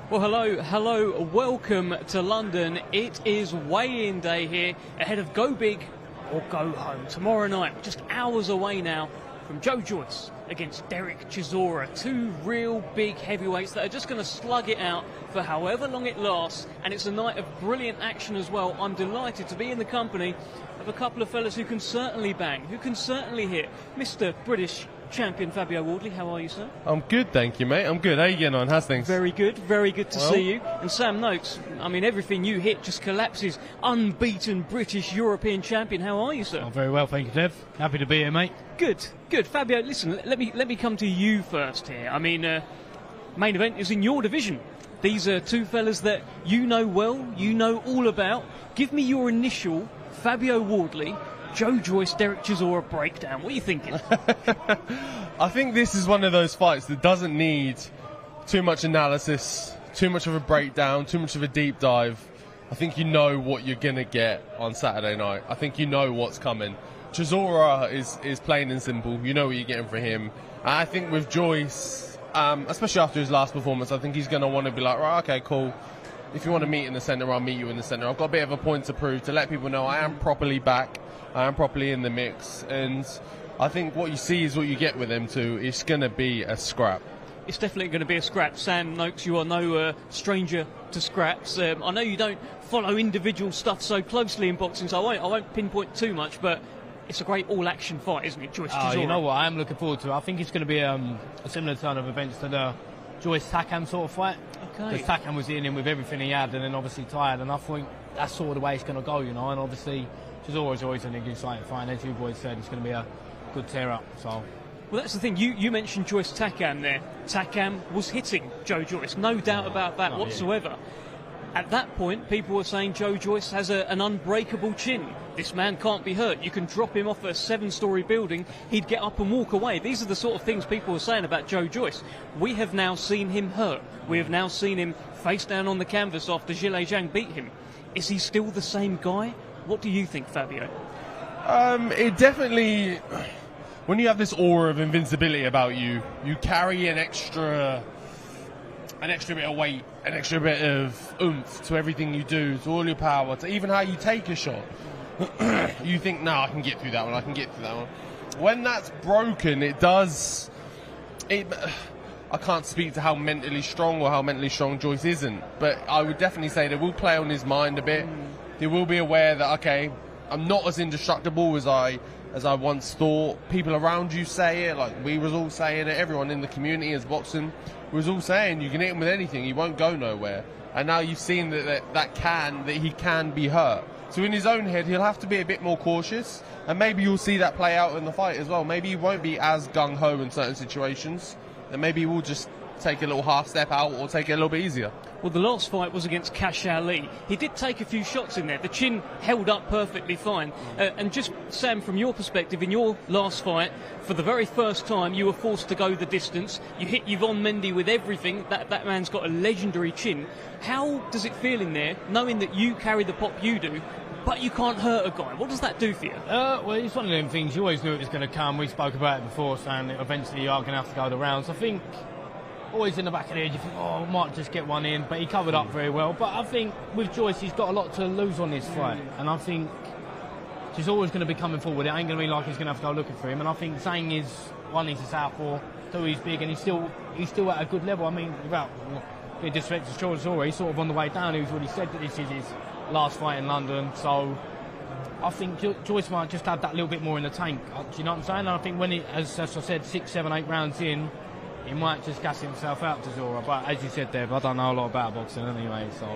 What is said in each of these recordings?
Well, hello, welcome to London. It is weigh-in day here ahead of Go Big or Go Home tomorrow night. Just hours away now from Joe Joyce against Derek Chisora. Two real big heavyweights that are just going to slug it out for however long it lasts. And it's a night of brilliant action as well. I'm delighted to be in the company of a couple of fellas who can certainly bang, who can certainly hit. Mr. British champion Fabio Wardley, how are you, sir? I'm good, thank you, mate. I'm good. How you getting on? How's things? Very good to see you. And Sam Noakes, I mean, everything you hit just collapses. Unbeaten British European champion. How are you, sir? Oh, very well, thank you, Dev. Happy to be here, mate. Good. Fabio, listen, let me come to you first here. I mean, main event is in your division. These are two fellas that you know well, you know all about. Give me your initial Fabio Wardley, Joe Joyce, Derek Chisora breakdown. What are you thinking? I think this is one of those fights that doesn't need too much analysis, too much of a breakdown, too much of a deep dive. I think you know what you're going to get on Saturday night. I think you know what's coming. Chisora is plain and simple. You know what you're getting for him. And I think with Joyce, especially after his last performance, I think he's going to want to be like, right, okay, cool. If you want to meet in the centre, I'll meet you in the centre. I've got a bit of a point to prove to let people know I am properly back. I am properly in the mix. And I think what you see is what you get with them too. It's going to be a scrap. It's definitely going to be a scrap. Sam Noakes, you are no stranger to scraps. I know you don't follow individual stuff so closely in boxing, so I won't pinpoint too much, but it's a great all-action fight, isn't it, Joyce Chisora? You know what? I am looking forward to it. I think it's going to be a similar turn of events to the Joyce-Takam sort of fight. Okay. Because Takam was in him with everything he had and then obviously tired, and I think that's sort of the way it's going to go, you know, and obviously Chisora's always an exciting fight, and as you boys said, it's going to be a good tear-up, so... Well, that's the thing. You mentioned Joyce Takam there. Takam was hitting Joe Joyce, no doubt about that whatsoever. Yeah. At that point, people were saying Joe Joyce has an unbreakable chin. This man can't be hurt. You can drop him off a 7-story building, he'd get up and walk away. These are the sort of things people were saying about Joe Joyce. We have now seen him hurt. We have now seen him face down on the canvas after Zhilei Zhang beat him. Is he still the same guy? What do you think, Fabio? It definitely... When you have this aura of invincibility about you, you carry an extra bit of weight, an extra bit of oomph to everything you do, to all your power, to even how you take a shot. You think, no, I can get through that one, I can get through that one. When that's broken, I can't speak to how mentally strong or how mentally strong Joyce isn't, but I would definitely say that will play on his mind a bit. He will be aware that, okay, I'm not as indestructible as I once thought. People around you say it, like we was all saying it, everyone in the community is boxing was all saying you can hit him with anything, he won't go nowhere. And now you've seen that he can be hurt. So in his own head, he'll have to be a bit more cautious, and maybe you'll see that play out in the fight as well. Maybe he won't be as gung-ho in certain situations, and maybe he will just take a little half step out or take it a little bit easier. Well, the last fight was against Cash Ali. He did take a few shots in there. The chin held up perfectly fine. And just, Sam, from your perspective, in your last fight, for the very first time, you were forced to go the distance. You hit Yvonne Mendy with everything. That man's got a legendary chin. How does it feel in there, knowing that you carry the pop you do, but you can't hurt a guy? What does that do for you? Well, it's one of them things. You always knew it was going to come. We spoke about it before, saying that eventually you are going to have to go the rounds. I think... always in the back of the head, you think, oh, I might just get one in, but he covered up very well. But I think with Joyce, he's got a lot to lose on this fight, and I think he's always going to be coming forward. It ain't going to be like he's going to have to go looking for him. And I think Zhang is, one, he's a southpaw, two, he's big, and he's still at a good level. I mean, without being disrespectful to Chisora, he's sort of on the way down. He's already said that this is his last fight in London, so I think Joyce might just have that little bit more in the tank. Do you know what I'm saying? And I think when he, as I said, 6, 7, 8 rounds in, he might just gas himself out to Chisora, but as you said, Deb, I don't know a lot about boxing anyway, so...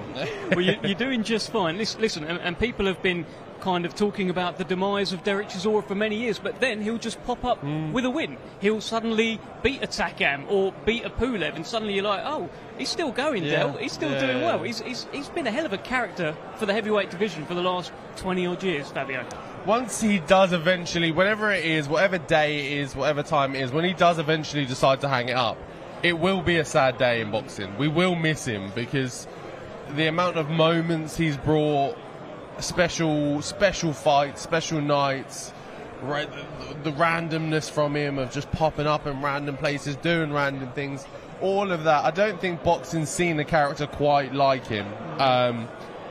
Well, you're doing just fine. Listen, and people have been kind of talking about the demise of Derek Chisora for many years, but then he'll just pop up with a win. He'll suddenly beat a Takam or beat a Pulev, and suddenly you're like, oh, he's still going, Del. He's still doing well. He's been a hell of a character for the heavyweight division for the last 20-odd years, Fabio. Once he does eventually, whatever it is, whatever day it is, whatever time it is, when he does eventually decide to hang it up, it will be a sad day in boxing. We will miss him because the amount of moments he's brought, special fights, special nights, the randomness from him of just popping up in random places, doing random things, all of that. I don't think boxing's seen a character quite like him.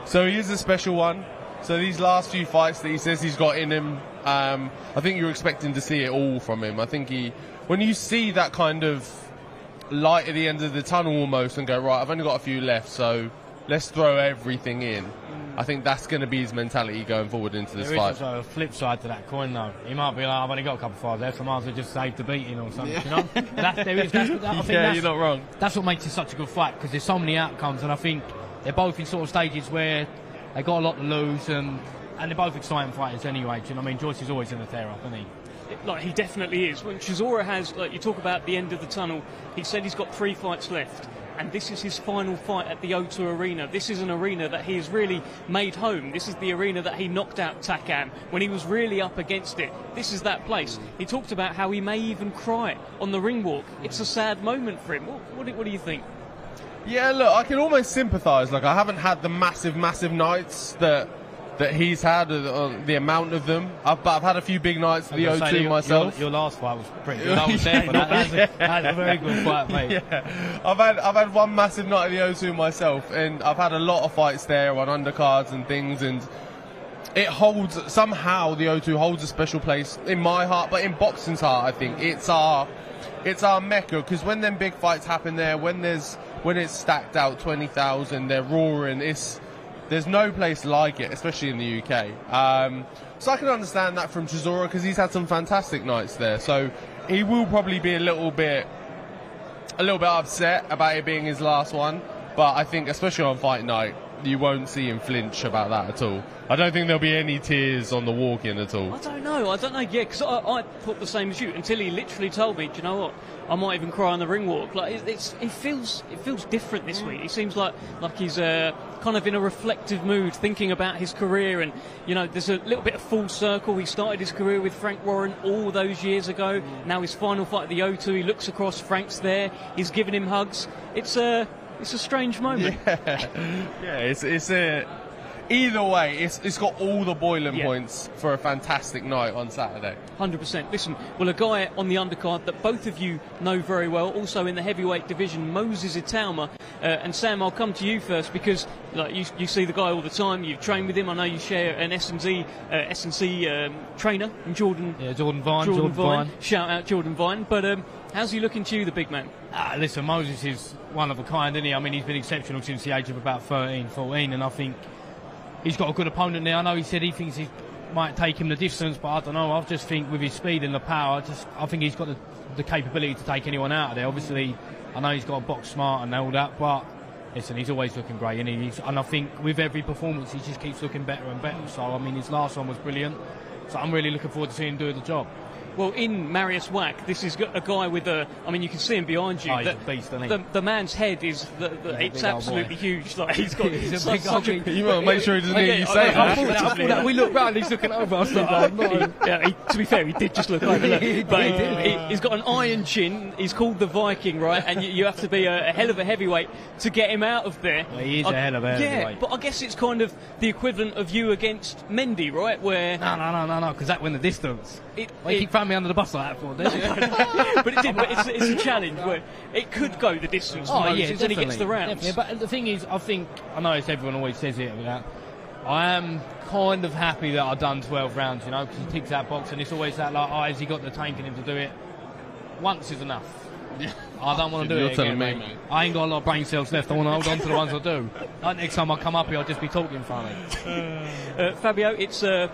So he is a special one. So these last few fights that he says he's got in him, I think you're expecting to see it all from him. I think when you see that kind of light at the end of the tunnel almost and go, right, I've only got a few left, so let's throw everything in. I think that's going to be his mentality going forward into this fight. There is a flip side to that coin, though. He might be like, I've only got a couple of fights left, so I might as well just save the beating or something, you know? You're not wrong. That's what makes it such a good fight, because there's so many outcomes, and I think they're both in sort of stages where they got a lot to lose, and they're both exciting fighters anyway. Do you know what I mean? Joyce is always in the tear up, isn't he? Like, he definitely is. When Chisora has, like, you talk about the end of the tunnel, he said he's got 3 fights left, and this is his final fight at the O2 Arena. This is an arena that he has really made home. This is the arena that he knocked out Takam when he was really up against it. This is that place. He talked about how he may even cry on the ring walk. It's a sad moment for him. What do you think? Yeah, look, I can almost sympathise. Like, I haven't had the massive nights that he's had, the amount of them. But I've had a few big nights at the O2 myself. Your last fight was pretty good. I was there, but that was a very good fight, mate. Yeah. I've had one massive night at the O2 myself, and I've had a lot of fights there on undercards and things, and it holds, somehow the O2 holds a special place in my heart, but in boxing's heart, I think it's our mecca, because when them big fights happen there, when it's stacked out 20,000, they're roaring. There's no place like it, especially in the UK. So I can understand that from Chisora, because he's had some fantastic nights there. So he will probably be a little bit upset about it being his last one. But I think, especially on fight night, you won't see him flinch about that at all. I don't think there'll be any tears on the walk-in at all. I don't know, yeah, because I thought the same as you, until he literally told me, do you know what, I might even cry on the ring walk. Like, it feels different this week. He seems like he's kind of in a reflective mood, thinking about his career, and, you know, there's a little bit of full circle. He started his career with Frank Warren all those years ago. Now his final fight at the O2, he looks across, Frank's there, he's giving him hugs. It's a strange moment. Yeah, either way, it's got all the boiling points for a fantastic night on Saturday. 100%. Listen, well, a guy on the undercard that both of you know very well, also in the heavyweight division, Moses Itauma. And Sam, I'll come to you first, because like you see the guy all the time. You've trained with him. I know you share an S&C trainer, Jordan. Yeah, Jordan Vine. Shout out Jordan Vine. But how's he looking to you, the big man? Listen, Moses is one of a kind, isn't he? I mean, he's been exceptional since the age of about 13, 14, and I think he's got a good opponent there. I know he said he thinks he might take him the distance, but I don't know. I just think with his speed and the power, I think he's got the capability to take anyone out of there. Obviously, I know he's got to box smart and all that, but listen, he's always looking great, and and I think with every performance, he just keeps looking better and better. So, I mean, his last one was brilliant. So I'm really looking forward to seeing him do the job. Well, in Marius Wack, this is a guy with I mean, you can see him behind you. Oh, he's a beast, isn't he? The man's head is, it's absolutely huge. Like, he's got such a... You want to make sure he doesn't hear you say that. I thought we looked round, he's looking over. I was like, to be fair, he did just look over. But he's got an iron chin. He's called the Viking, right? And you have to be a hell of a heavyweight to get him out of there. Well, he is a hell of a heavyweight. Yeah, but I guess it's kind of the equivalent of you against Mendy, right? Where No, because that went the distance. You keep throwing me under the bus like that for, didn't you? But it did. But it's a challenge where it could go the distance for Moses, and he gets the rounds. Yeah, but the thing is, I know everyone always says it, but I am kind of happy that I've done 12 rounds, you know, because he ticks that box, and it's always that, like, has he got the tank in him to do it? Once is enough. I don't want to do it again, mate. I ain't got a lot of brain cells left. I want to hold on to the ones I do. Like, next time I come up here, I'll just be talking funny. Fabio, it's the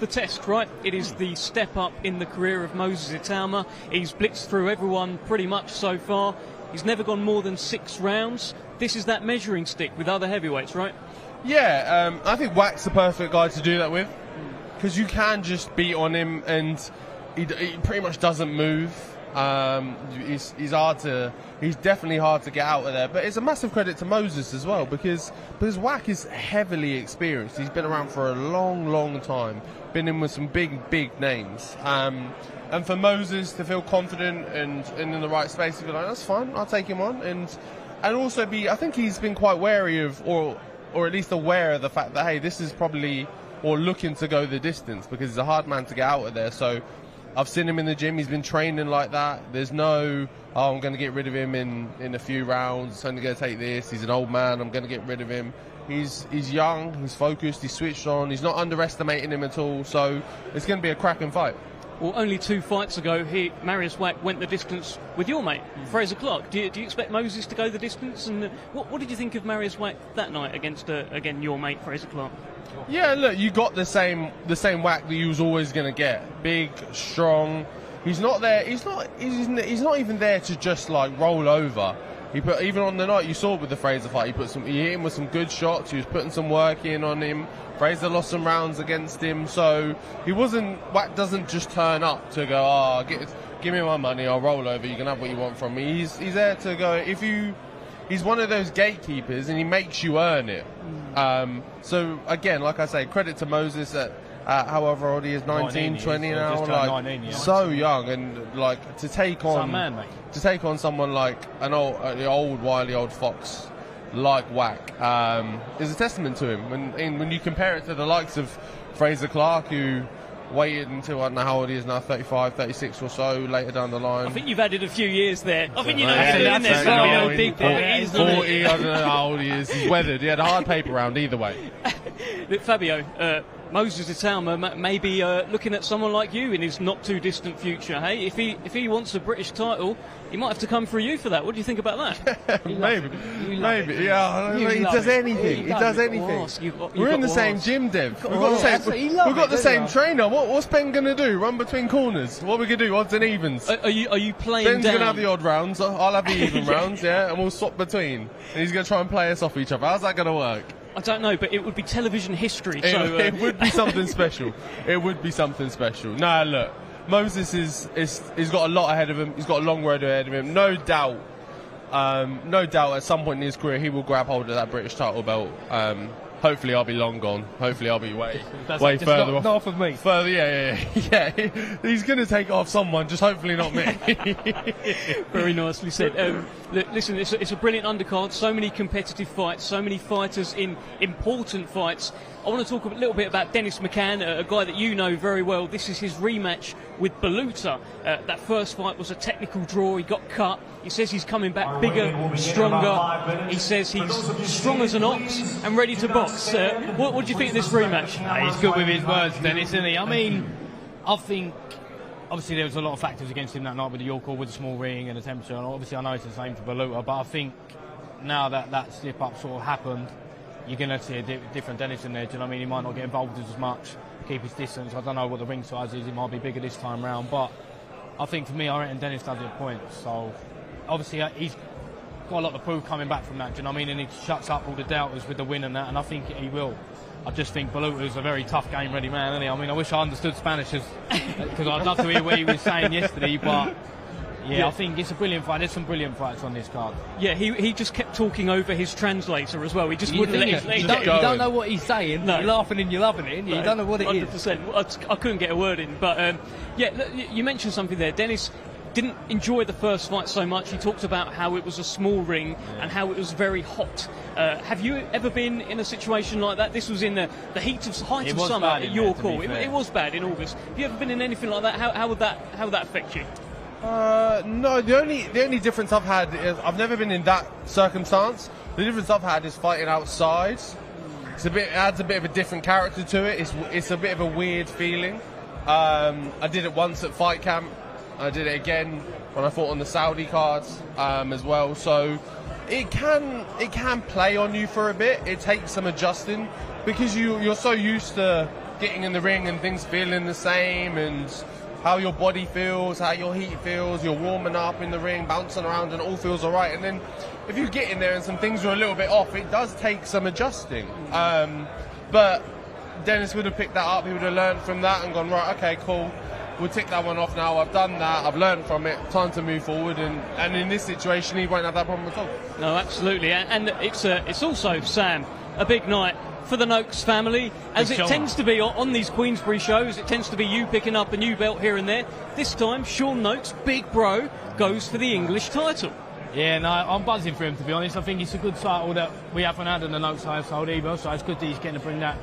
test, right? It is the step up in the career of Moses Itauma. He's blitzed through everyone pretty much so far. He's never gone more than 6 rounds. This is that measuring stick with other heavyweights, right? Yeah, I think Wack's the perfect guy to do that with, because you can just beat on him and he pretty much doesn't move. He's definitely hard to get out of there, but it's a massive credit to Moses as well, because Wack is heavily experienced. He's been around for a long time, been in with some big names, and for Moses to feel confident and in the right space to be like, that's fine, I'll take him on, and also I think he's been quite wary of, or at least aware of the fact that, hey, this is probably, or looking to go the distance, because he's a hard man to get out of there. So I've seen him in the gym. He's been training like that. There's no, oh, I'm going to get rid of him in a few rounds. It's only going to take this. He's an old man. I'm going to get rid of him. He's young. He's focused. He's switched on. He's not underestimating him at all. So it's going to be a cracking fight. Well, only 2 fights ago, Marius Wack went the distance with your mate, Fraser Clark. Do you expect Moses to go the distance? And what did you think of Marius Wack that night against, again, your mate, Fraser Clark? Yeah, look, you got the same Wack that you was always going to get. Big, strong. He's not there. He's not even there to just like roll over. Even on the night you saw with the Fraser fight, he hit him with some good shots. He was putting some work in on him. Fraser lost some rounds against him, so Wack doesn't just turn up to go, give me my money, I'll roll over, you can have what you want from me. He's there to go, he's one of those gatekeepers and he makes you earn it. So again, like I say, credit to Moses at however old he is, 19, 20 now, like 19, yeah. So young, and like to take on someone like an old wily old fox like Wack is a testament to him. When you compare it to the likes of Fraser Clark, who waited until, I don't know how old he is now, 35, 36 or so, later down the line. I think you've added a few years there. I think you know in there. 40, I don't know how old he is. He's weathered. He had a hard paper round either way. Look, Fabio, Moses Itauma may be looking at someone like you in his not too distant future. Hey, if he wants a British title, he might have to come through you for that. What do you think about that? Maybe. Yeah, he does anything. He does anything. We're in the same gym, Dev. We've got the same trainer. What's Ben going to do? Run between corners? What are we going to do? Odds and evens? Are you playing Ben's down? going to have the odd rounds. I'll have the even rounds, yeah, and we'll swap between. And he's going to try and play us off each other. How's that going to work? I don't know, but it would be television history. It would be something special. It would be something special. Nah, look, Moses he's got a lot ahead of him. He's got a long road ahead of him. No doubt, at some point in his career, he will grab hold of that British title belt. Hopefully I'll be long gone. Hopefully I'll be way further off. Not off of me. Further, yeah. He's going to take it off someone, just hopefully not me. Very nicely said. Listen, it's a brilliant undercard. So many competitive fights, so many fighters in important fights. I want to talk a little bit about Dennis McCann, a guy that you know very well. This is his rematch with Baluta. That first fight was a technical draw. He got cut. He says he's coming back bigger, stronger. He says he's strong as an ox and ready to box. What do you think of this rematch? He's good with his words, Dennis, isn't he? I mean, I think obviously there was a lot of factors against him that night with the York, with the small ring and the temperature. And obviously I know it's the same for Baluta, but I think now that slip up sort of happened, you're going to see a different Dennis in there. Do you know what I mean? He might not get involved as much, keep his distance. I don't know what the ring size is. He might be bigger this time round, but I think for me, I reckon Dennis does it points. So obviously he's got a lot to prove coming back from that. Do you know what I mean? And he shuts up all the doubters with the win and that, and I think he will. I just think Baluta's a very tough game-ready man, isn't he? I mean, I wish I understood Spanish because I'd love to hear what he was saying yesterday, but yeah, I think it's a brilliant fight. There's some brilliant fights on this card. Yeah, he just kept talking over his translator as well. He just wouldn't let it. You don't know what he's saying. No. You're laughing and you're loving it. You don't know what it 100%. is. I couldn't get a word in. But yeah, you mentioned something there. Dennis didn't enjoy the first fight so much. He talked about how it was a small ring and how it was very hot. Have you ever been in a situation like that? This was in the height of summer at York Hall. It was bad in August. Have you ever been in anything like that? How would that affect you? No, the only difference I've had is I've never been in that circumstance. The difference I've had is fighting outside. It adds a bit of a different character to it. It's a bit of a weird feeling. I did it once at fight camp. I did it again when I fought on the Saudi cards as well. So it can play on you for a bit. It takes some adjusting because you're so used to getting in the ring and things feeling the same and how your body feels, how your heat feels, you're warming up in the ring, bouncing around and it all feels all right. And then if you get in there and some things are a little bit off, it does take some adjusting. But Dennis would have picked that up, he would have learned from that and gone, right, okay, cool, we'll tick that one off now, I've done that, I've learned from it, time to move forward. And in this situation, he won't have that problem at all. No, absolutely. And it's also, Sam, a big night for the Noakes family, as it tends to be on these Queensberry shows. It tends to be you picking up a new belt here and there. This time, Sean Noakes, big bro, goes for the English title. Yeah, no, I'm buzzing for him, to be honest. I think it's a good title that we haven't had in the Noakes household either, so it's good that he's getting to bring that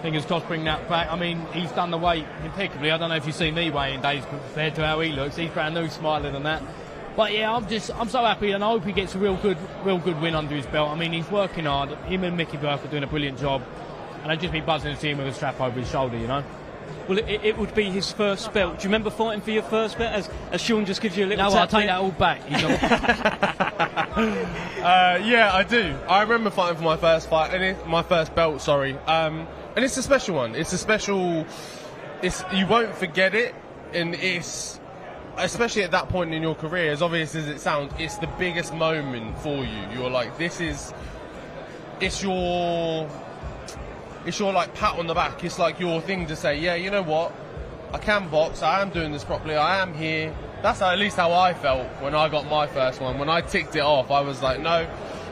fingers crossed, bring that back. I mean, he's done the weight impeccably. I don't know if you've seen me weighing days compared to how he looks. He's brand new, smiling and that. But yeah, I'm so happy, and I hope he gets a real good win under his belt. I mean, he's working hard. Him and Mickey Burke are doing a brilliant job, and I'd just be buzzing to see him with a strap over his shoulder, you know. Well, it would be his first belt. Do you remember fighting for your first belt? As Sean just gives you a little No, tap I'll take there? that all back. Yeah, I do. I remember fighting for my first fight, my first belt. Sorry, and it's a special one. It's a special. You won't forget it, and it's especially at that point in your career, as obvious as it sounds, it's the biggest moment for you. You're like, it's your like pat on the back. It's like your thing to say, yeah, you know what, I can box, I am doing this properly, I am here. That's at least how I felt when I got my first one. When I ticked it off, I was like, no,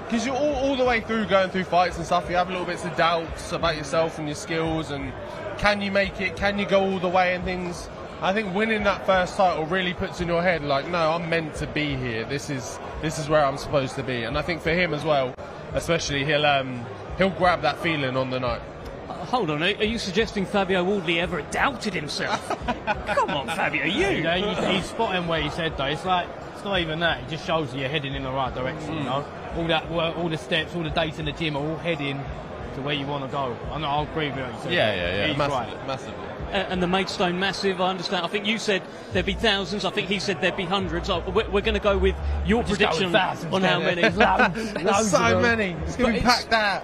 because you're all the way through going through fights and stuff, you have little bits of doubts about yourself and your skills, and can you make it, can you go all the way and things. I think winning that first title really puts in your head, like, no, I'm meant to be here, this is where I'm supposed to be. And I think for him as well, especially, he'll grab that feeling on the night. Hold on, are you suggesting Fabio Wardley ever doubted himself? Come on, Fabio, Yeah, he's spotting where he said though. It's like, it's not even that. It just shows you're heading in the right direction. You know, all that work, all the steps, all the dates in the gym are all heading to where you want to go. I'll agree with what you said. Yeah, He's massively, right. massively. And the Maidstone Massive, I understand. I think you said there'd be thousands. I think he said there'd be hundreds. We're going to go with your prediction on how many. There's so many. It's going to be packed out.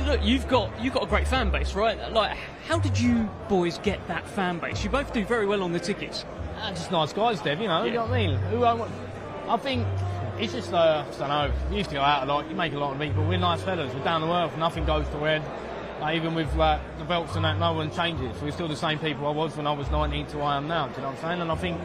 Look, you've got a great fan base, right? Like, how did you boys get that fan base? You both do very well on the tickets. Just nice guys, Dev. You know what I mean? I think it's just, I don't know. You used to go out a lot. You make a lot of people. We're nice fellas. We're down to earth. Nothing goes to head. Even with the belts and that, no one changes. We're still the same people I was when I was 19 to I am now. Do you know what I'm saying? And I think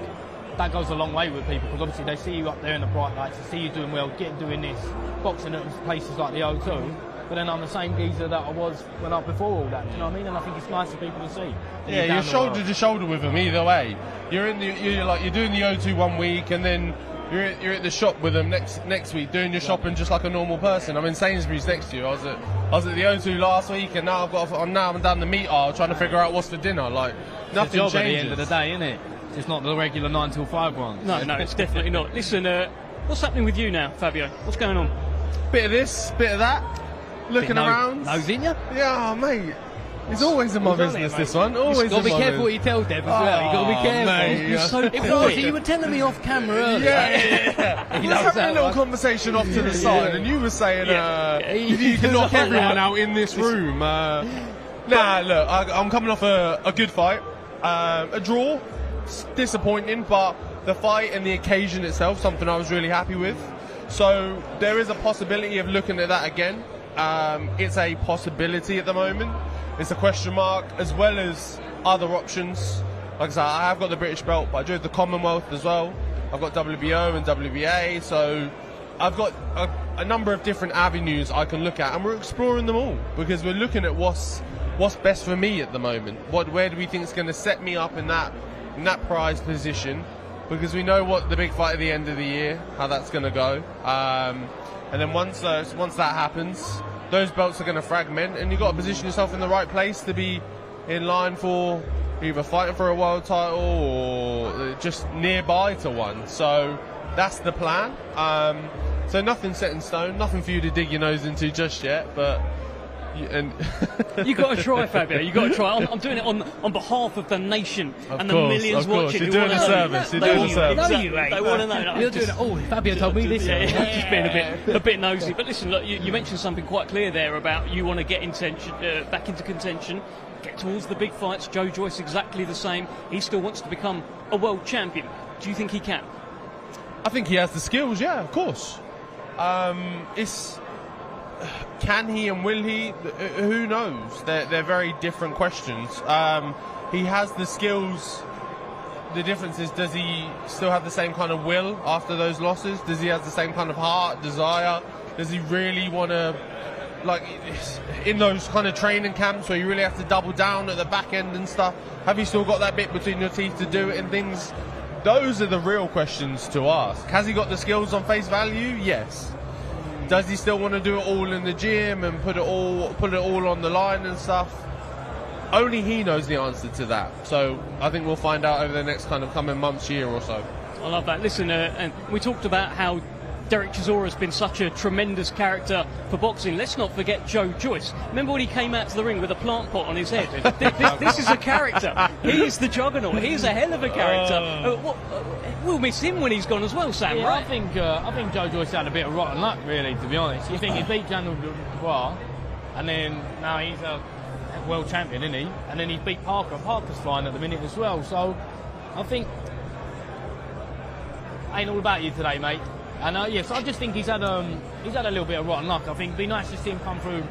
that goes a long way with people, because obviously they see you up there in the bright lights, they see you doing well, doing this, boxing at places like the O2. But then I'm the same geezer that I was before all that. Do you know what I mean? And I think it's nice for people to see. Yeah, you're shoulder to shoulder with them either way. You're doing the O2 one week, and then you're at the shop with them next week doing your shopping just like a normal person. I'm in Sainsbury's next to you. I was at the O2 last week, and now I'm down the meat aisle trying to figure out what's for dinner. Like, nothing changes. At the end of the day, isn't it? It's not the regular 9 till 5 one. No, it's definitely not. Listen, what's happening with you now, Fabio? What's going on? Bit of this, bit of that. Looking around. Nose in you? Yeah, mate. It's always in my business, this one. Always in my business. You've got to be careful what you tell Dev as well. You've got to be careful. Mate, You're so quiet. You were telling me off camera earlier. Yeah. We were having a little conversation off to the side, and you were saying you can knock everyone out in this room. Nah, look, I'm coming off a good fight. A draw, disappointing, but the fight and the occasion itself, something I was really happy with. So there is a possibility of looking at that again. It's a possibility at the moment. It's a question mark, as well as other options. Like I said, I have got the British belt, but I do have the Commonwealth as well. I've got WBO and WBA, so I've got a number of different avenues I can look at, and we're exploring them all, because we're looking at what's best for me at the moment. Where do we think is going to set me up in that prize position? Because we know what the big fight at the end of the year, how that's going to go. And then once that happens, those belts are going to fragment, and you've got to position yourself in the right place to be in line for either fighting for a world title or just nearby to one. So that's the plan. So nothing set in stone, nothing for you to dig your nose into just yet, but you got to try, Fabio. You got to try. I'm doing it on behalf of the nation and the millions watching. You're doing a service. You're doing a service. They want to know. You're doing it. Oh, Fabio told me this. Just being a bit nosy. But listen, look, you mentioned something quite clear there about you want to get back into contention, get towards the big fights. Joe Joyce exactly the same. He still wants to become a world champion. Do you think he can? I think he has the skills. Yeah, of course. Can he and will he? Who knows? They're very different questions. He has the skills. The difference is, does he still have the same kind of will after those losses? Does he have the same kind of heart, desire? Does he really want to, like, in those kind of training camps where you really have to double down at the back end and stuff, have you still got that bit between your teeth to do it and things? Those are the real questions to ask. Has he got the skills on face value? Yes. Does he still want to do it all in the gym and put it all on the line and stuff? only he knows the answer to that. So I think we'll find out over the next kind of coming months, year or so. I love that. Listen, and we talked about how Derek Chisora has been such a tremendous character for boxing. Let's not forget Joe Joyce. Remember when he came out to the ring with a plant pot on his head? This is a character. He is the juggernaut. He is a hell of a character. We'll miss him when he's gone as well, Sam, yeah, right? I think Joe Joyce had a bit of rotten luck, really, to be honest. You think he beat Daniel Dubois, and then now he's a world champion, isn't he? And then he beat Parker. Parker's flying at the minute as well. So I think ain't all about you today, mate. And yes, I just think he's had a little bit of rotten luck. I think it'd be nice to see him come through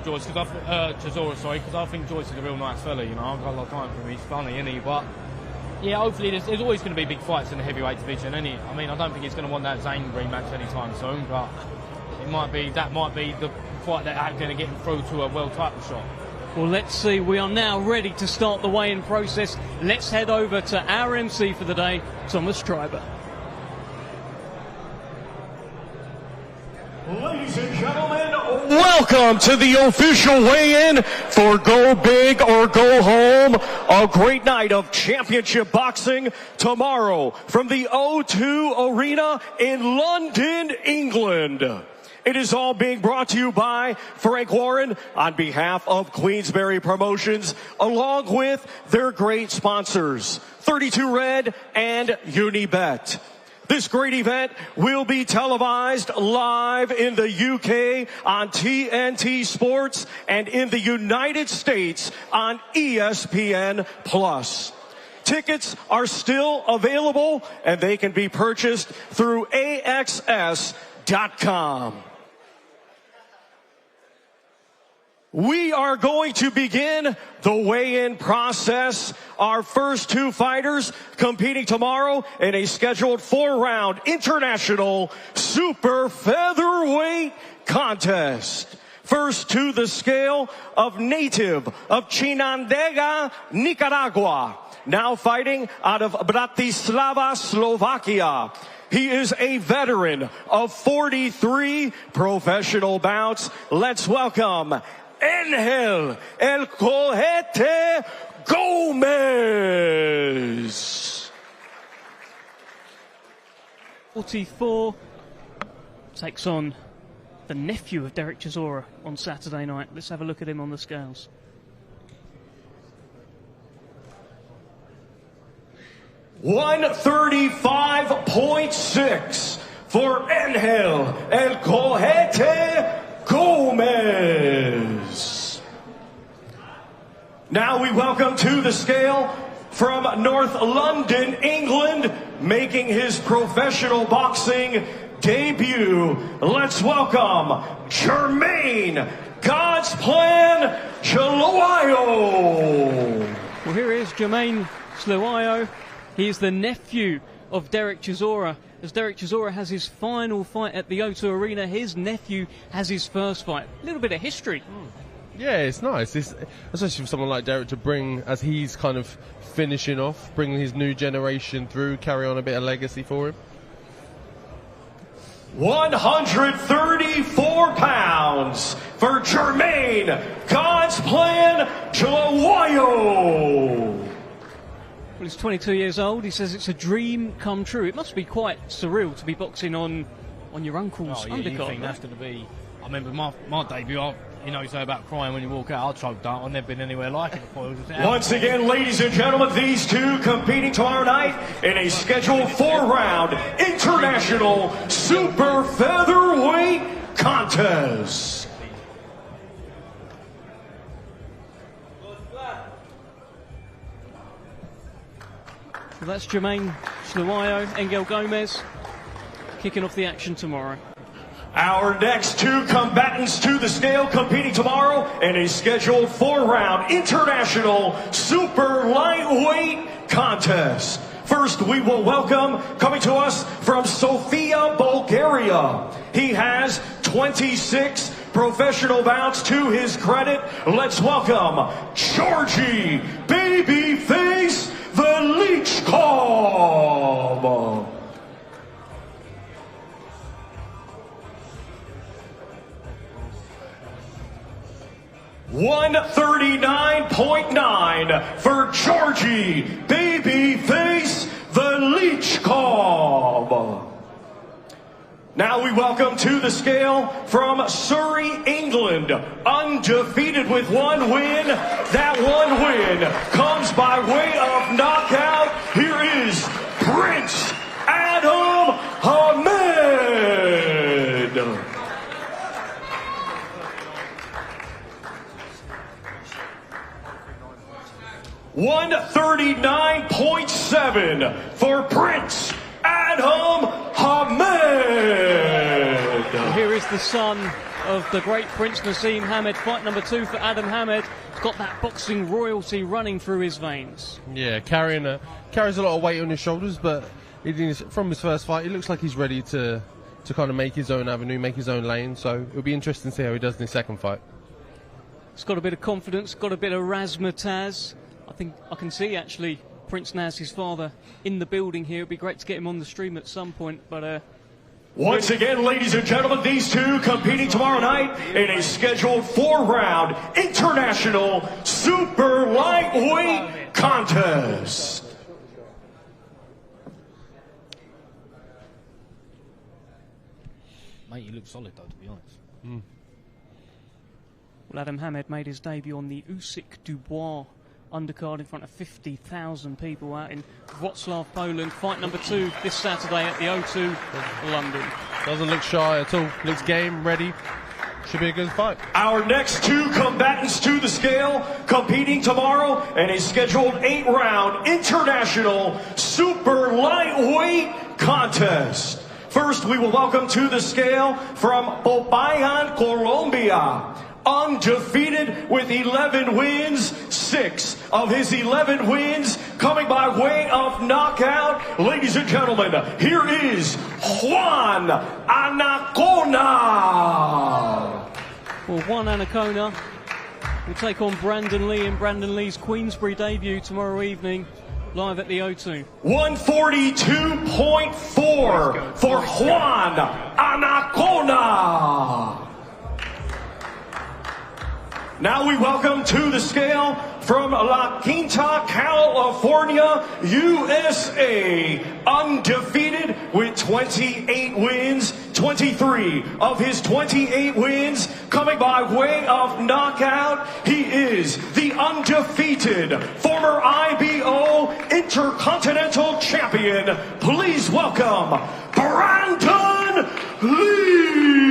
Joyce, Chisora, sorry, because I think Joyce is a real nice fella. You know, I've got a lot of time for him. He's funny, isn't he? But yeah, hopefully there's always going to be big fights in the heavyweight division, isn't it? I mean, I don't think he's going to want that Zayn rematch anytime soon, but that might be the fight that's going to get him through to a world title shot. Well, let's see. We are now ready to start the weigh-in process. Let's head over to our MC for the day, Thomas Schreiber. Ladies and gentlemen, welcome to the official weigh-in for Go Big or Go Home. A great night of championship boxing tomorrow from the O2 Arena in London, England. It is all being brought to you by Frank Warren on behalf of Queensberry Promotions, along with their great sponsors, 32 Red and Unibet. This great event will be televised live in the UK on TNT Sports and in the United States on ESPN+. Tickets are still available and they can be purchased through AXS.com. We are going to begin the weigh-in process. Our first two fighters competing tomorrow in a scheduled 4-round international super featherweight contest. First to the scale, of native of Chinandega, Nicaragua, now fighting out of Bratislava, Slovakia. He is a veteran of 43 professional bouts. Let's welcome Angel El Cojete Gomez. 44 takes on the nephew of Derek Chisora on Saturday night. Let's have a look at him on the scales. $135.6 for Angel El Cojete Gomez. Now we welcome to the scale from North London, England, making his professional boxing debut. Let's welcome Jermaine God's Plan Chiloyo. Well, here is Jermaine Chiloyo. He is the nephew of Derek Chisora. As Derek Chisora has his final fight at the O2 Arena, his nephew has his first fight. A little bit of history. Yeah, it's nice, especially for someone like Derek to bring, as he's kind of finishing off, bringing his new generation through, carry on a bit of legacy for him. 134 pounds for Jermaine God's Plan Chiloyo. Well, he's 22 years old. He says it's a dream come true. It must be quite surreal to be boxing on your uncle's undercard. You think that's going to be... I remember my debut, you know, you say about crying when you walk out. I choked out. I've never been anywhere like it before. Once again, ladies and gentlemen, these two competing tomorrow night in a scheduled 4-round international super featherweight contest. So that's Jermaine Chiloyo, Angel Gomez, kicking off the action tomorrow. Our next two combatants to the scale competing tomorrow in a scheduled 4-round international super lightweight contest. First, we will welcome, coming to us from Sofia, Bulgaria. He has 26 professional bouts to his credit. Let's welcome Georgie Babyface Velichkov. 139.9 for Georgie Babyface the Leech Cobb. Now we welcome to the scale from Surrey, England, undefeated with one win. That one win comes by way of knockout. Here is Prince Adam Ahmed. $139.7 for Prince Adam Ahmed. Here is the son of the great Prince Naseem Hamed. Fight number 2 for Adam Hamed. He's got that boxing royalty running through his veins. Yeah, carries a lot of weight on his shoulders, but from his first fight, he looks like he's ready to kind of make his own avenue, make his own lane. So it'll be interesting to see how he does in his second fight. He's got a bit of confidence, got a bit of razzmatazz. I think I can see actually Prince Naz, his father, in the building here. It'd be great to get him on the stream at some point, but once again, ladies and gentlemen, these two competing tomorrow night in a scheduled 4-round international super lightweight contest. Mate, you look solid though, to be honest. Well, Adam Hamed made his debut on the Usyk Dubois undercard in front of 50,000 people out in Wrocław, Poland. Fight number 2 this Saturday at the O2, London. Doesn't look shy at all. Looks game, ready. Should be a good fight. Our next 2 combatants to the scale, competing tomorrow in a scheduled 8-round international super lightweight contest. First, we will welcome to the scale from Popayan, Colombia. Undefeated with 11 wins, 6 of his 11 wins coming by way of knockout. Ladies and gentlemen, here is Juan Anacona. Well, Juan Anacona will take on Brandon Lee in Brandon Lee's Queensberry debut tomorrow evening, live at the O2. 142.4 for Juan Anacona. Now we welcome to the scale from La Quinta, California, USA. Undefeated with 28 wins, 23 of his 28 wins coming by way of knockout. He is the undefeated former IBO Intercontinental Champion. Please welcome Brandon Lee.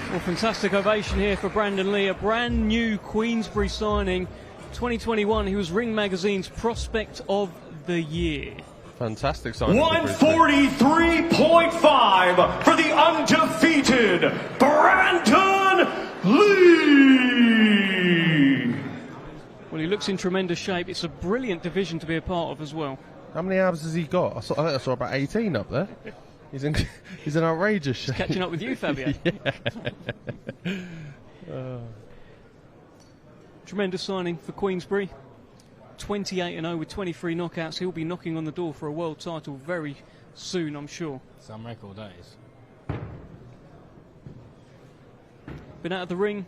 Well, fantastic ovation here for Brandon Lee, a brand new Queensberry signing. 2021, he was Ring Magazine's Prospect of the Year. Fantastic signing. 143.5 for the undefeated Brandon Lee. Well, he looks in tremendous shape. It's a brilliant division to be a part of as well. How many abs has he got? I think I saw about 18 up there. He's in outrageous shape. He's catching up with you, Fabio. Tremendous signing for Queensberry. 28-0 with 23 knockouts. He'll be knocking on the door for a world title very soon, I'm sure. Some record, that is. Been out of the ring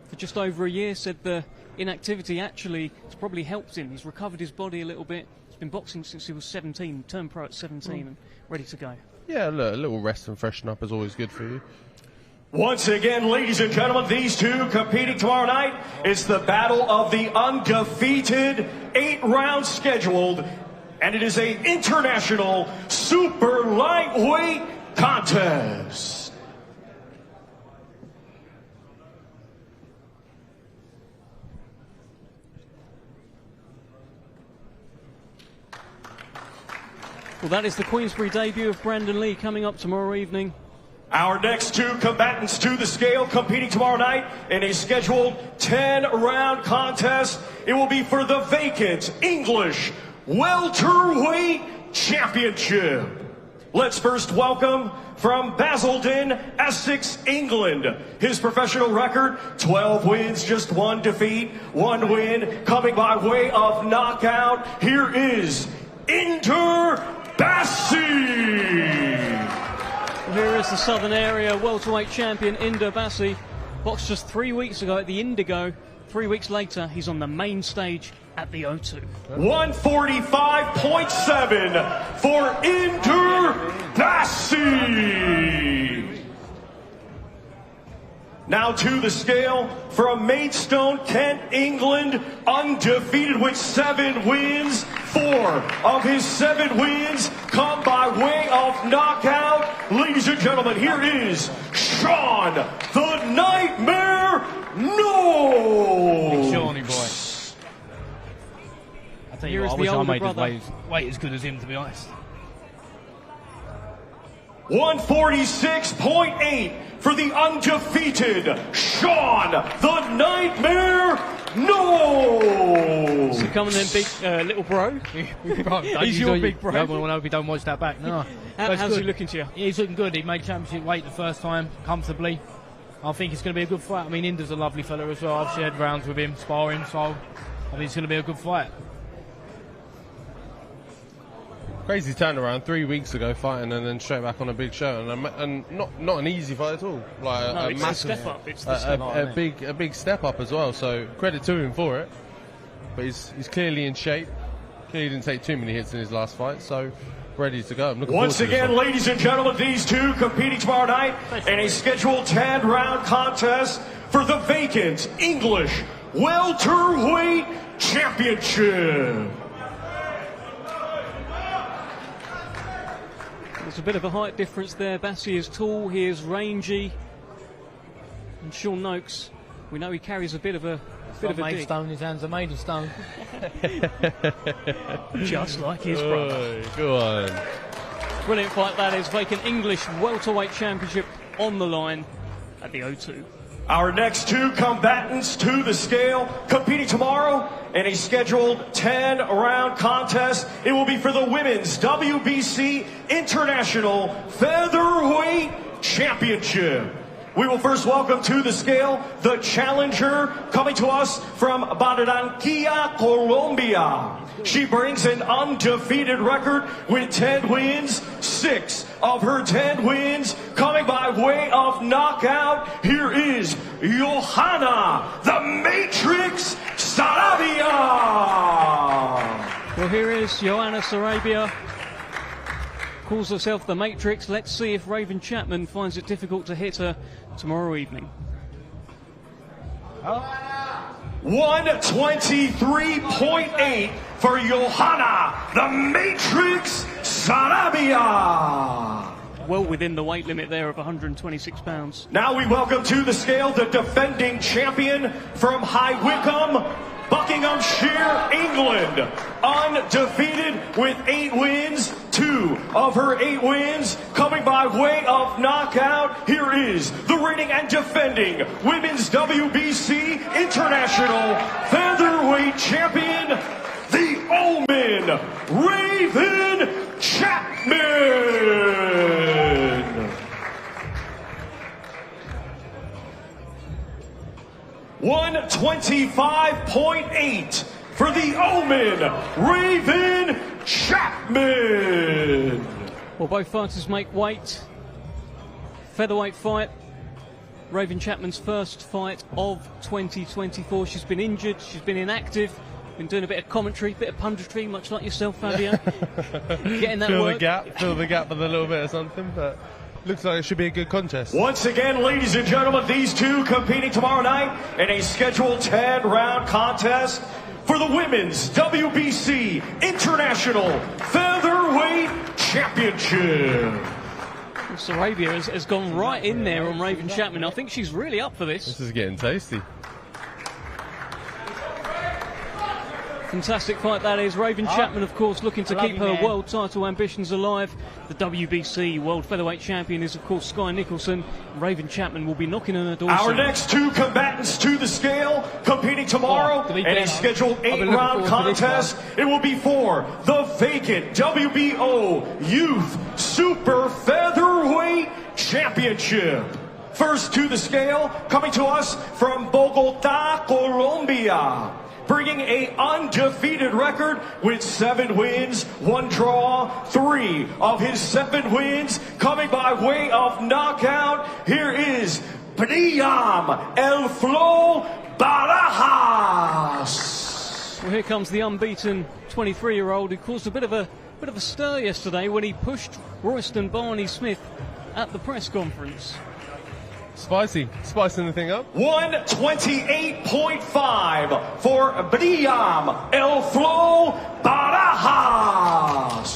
for just over a year. Said the inactivity actually has probably helped him. He's recovered his body a little bit. He's been boxing since he was 17, turned pro at 17 and ready to go. Yeah, look, a little rest and freshen up is always good for you. Once again, ladies and gentlemen, these two competing tomorrow night. It's the battle of the undefeated, 8 rounds scheduled, and it is an international super lightweight contest. Well, that is the Queensberry debut of Brandon Lee coming up tomorrow evening. Our next 2 combatants to the scale competing tomorrow night in a scheduled 10-round contest. It will be for the vacant English welterweight championship. Let's first welcome from Basildon, Essex, England. His professional record, 12 wins, just 1 defeat, 1 win, coming by way of knockout. Here is Inder Bassi. Here is the Southern Area welterweight champion, Inder Bassi. Boxed just 3 weeks ago at the Indigo. 3 weeks later, he's on the main stage at the O2. 145.7 for Inder Bassi. Now to the scale from Maidstone, Kent, England, undefeated with 7 wins. 4 of his 7 wins come by way of knockout. Ladies and gentlemen, here is Sean the Nightmare Knowles. Shawnee boy. I tell you Here what, is I wish the I older made his brother. weight as good as him, to be honest. 146.8 for the undefeated Sean the Nightmare Knowles. So coming in, big little bro. He's your big bro. I hope he don't watch that back. No. How's he looking to you? Yeah, he's looking good. He made championship weight the first time, comfortably. I think it's going to be a good fight. I mean, Inder's a lovely fella as well. I've shared rounds with him, sparring, so I think it's going to be a good fight. Crazy turnaround 3 weeks ago, fighting and then straight back on a big show, and not an easy fight at all. Like No, a it's massive a step up. It's the step up. a big step up as well. So credit to him for it. But he's clearly in shape. Clearly didn't take too many hits in his last fight, so ready to go. I'm looking Once forward to this again, one. ladies and gentlemen, these two competing tomorrow night in a scheduled 10-round contest for the vacant English welterweight championship. There's a bit of a height difference there. Bassi is tall, he is rangy. And Sean Noakes, we know he carries a bit of a Made dig. stone, his hands are made of stone. Just like his brother. Oi, go on. Brilliant fight that is. Vacant English welterweight championship on the line at the O2. Our next 2 combatants to the scale, competing tomorrow in a scheduled 10-round contest. It will be for the Women's WBC International Featherweight Championship. We will first welcome to the scale the challenger coming to us from Barranquilla, Colombia. She brings an undefeated record with 10 wins, 6 of her 10 wins coming by way of knockout. Here is Johanna, the Matrix Sarabia. Well, here is Johanna Sarabia. Calls herself the Matrix. Let's see if Raven Chapman finds it difficult to hit her tomorrow evening. 123.8 for Johanna, the Matrix Sarabia. Well within the weight limit there of 126 pounds. Now we welcome to the scale the defending champion from High Wycombe, Buckinghamshire, England. Undefeated with 8 wins, 2 of her 8 wins coming by way of knockout. Here is the reigning and defending Women's WBC International Featherweight Champion, the Omen, Raven Chapman. 125.8 for the Omen, Raven Chapman. Well, both fighters make weight. Featherweight fight. Raven Chapman's first fight of 2024. She's been injured, she's been inactive, been doing a bit of commentary, bit of punditry, much like yourself, Fabio. Getting that Fill work. the gap with a little bit or something, but looks like it should be a good contest. Once again, ladies and gentlemen, these two competing tomorrow night in a scheduled 10-round contest for the Women's WBC International Featherweight Championship. Sarabia has gone right in there on Raven Chapman. I think she's really up for this. This is getting tasty. Fantastic fight that is. Raven Chapman, of course, looking to I love keep you, her man. world title ambitions alive. The WBC World Featherweight Champion is, of course, Sky Nicholson. Raven Chapman will be knocking on her door Our soon. next 2 combatants to the scale, competing tomorrow to be in fair, a scheduled I've been looking 8-round forward to this contest. It will be for the vacant WBO Youth Super Featherweight Championship. First to the scale, coming to us from Bogota, Colombia. Bringing a undefeated record with 7 wins, 1 draw, 3 of his 7 wins coming by way of knockout. Here is Briam El Flo Barajas. Well, here comes the unbeaten 23-year-old who caused a bit of a stir yesterday when he pushed Royston Barney-Smith at the press conference. Spicing the thing up. 128.5 for Briam El Flo Barajas.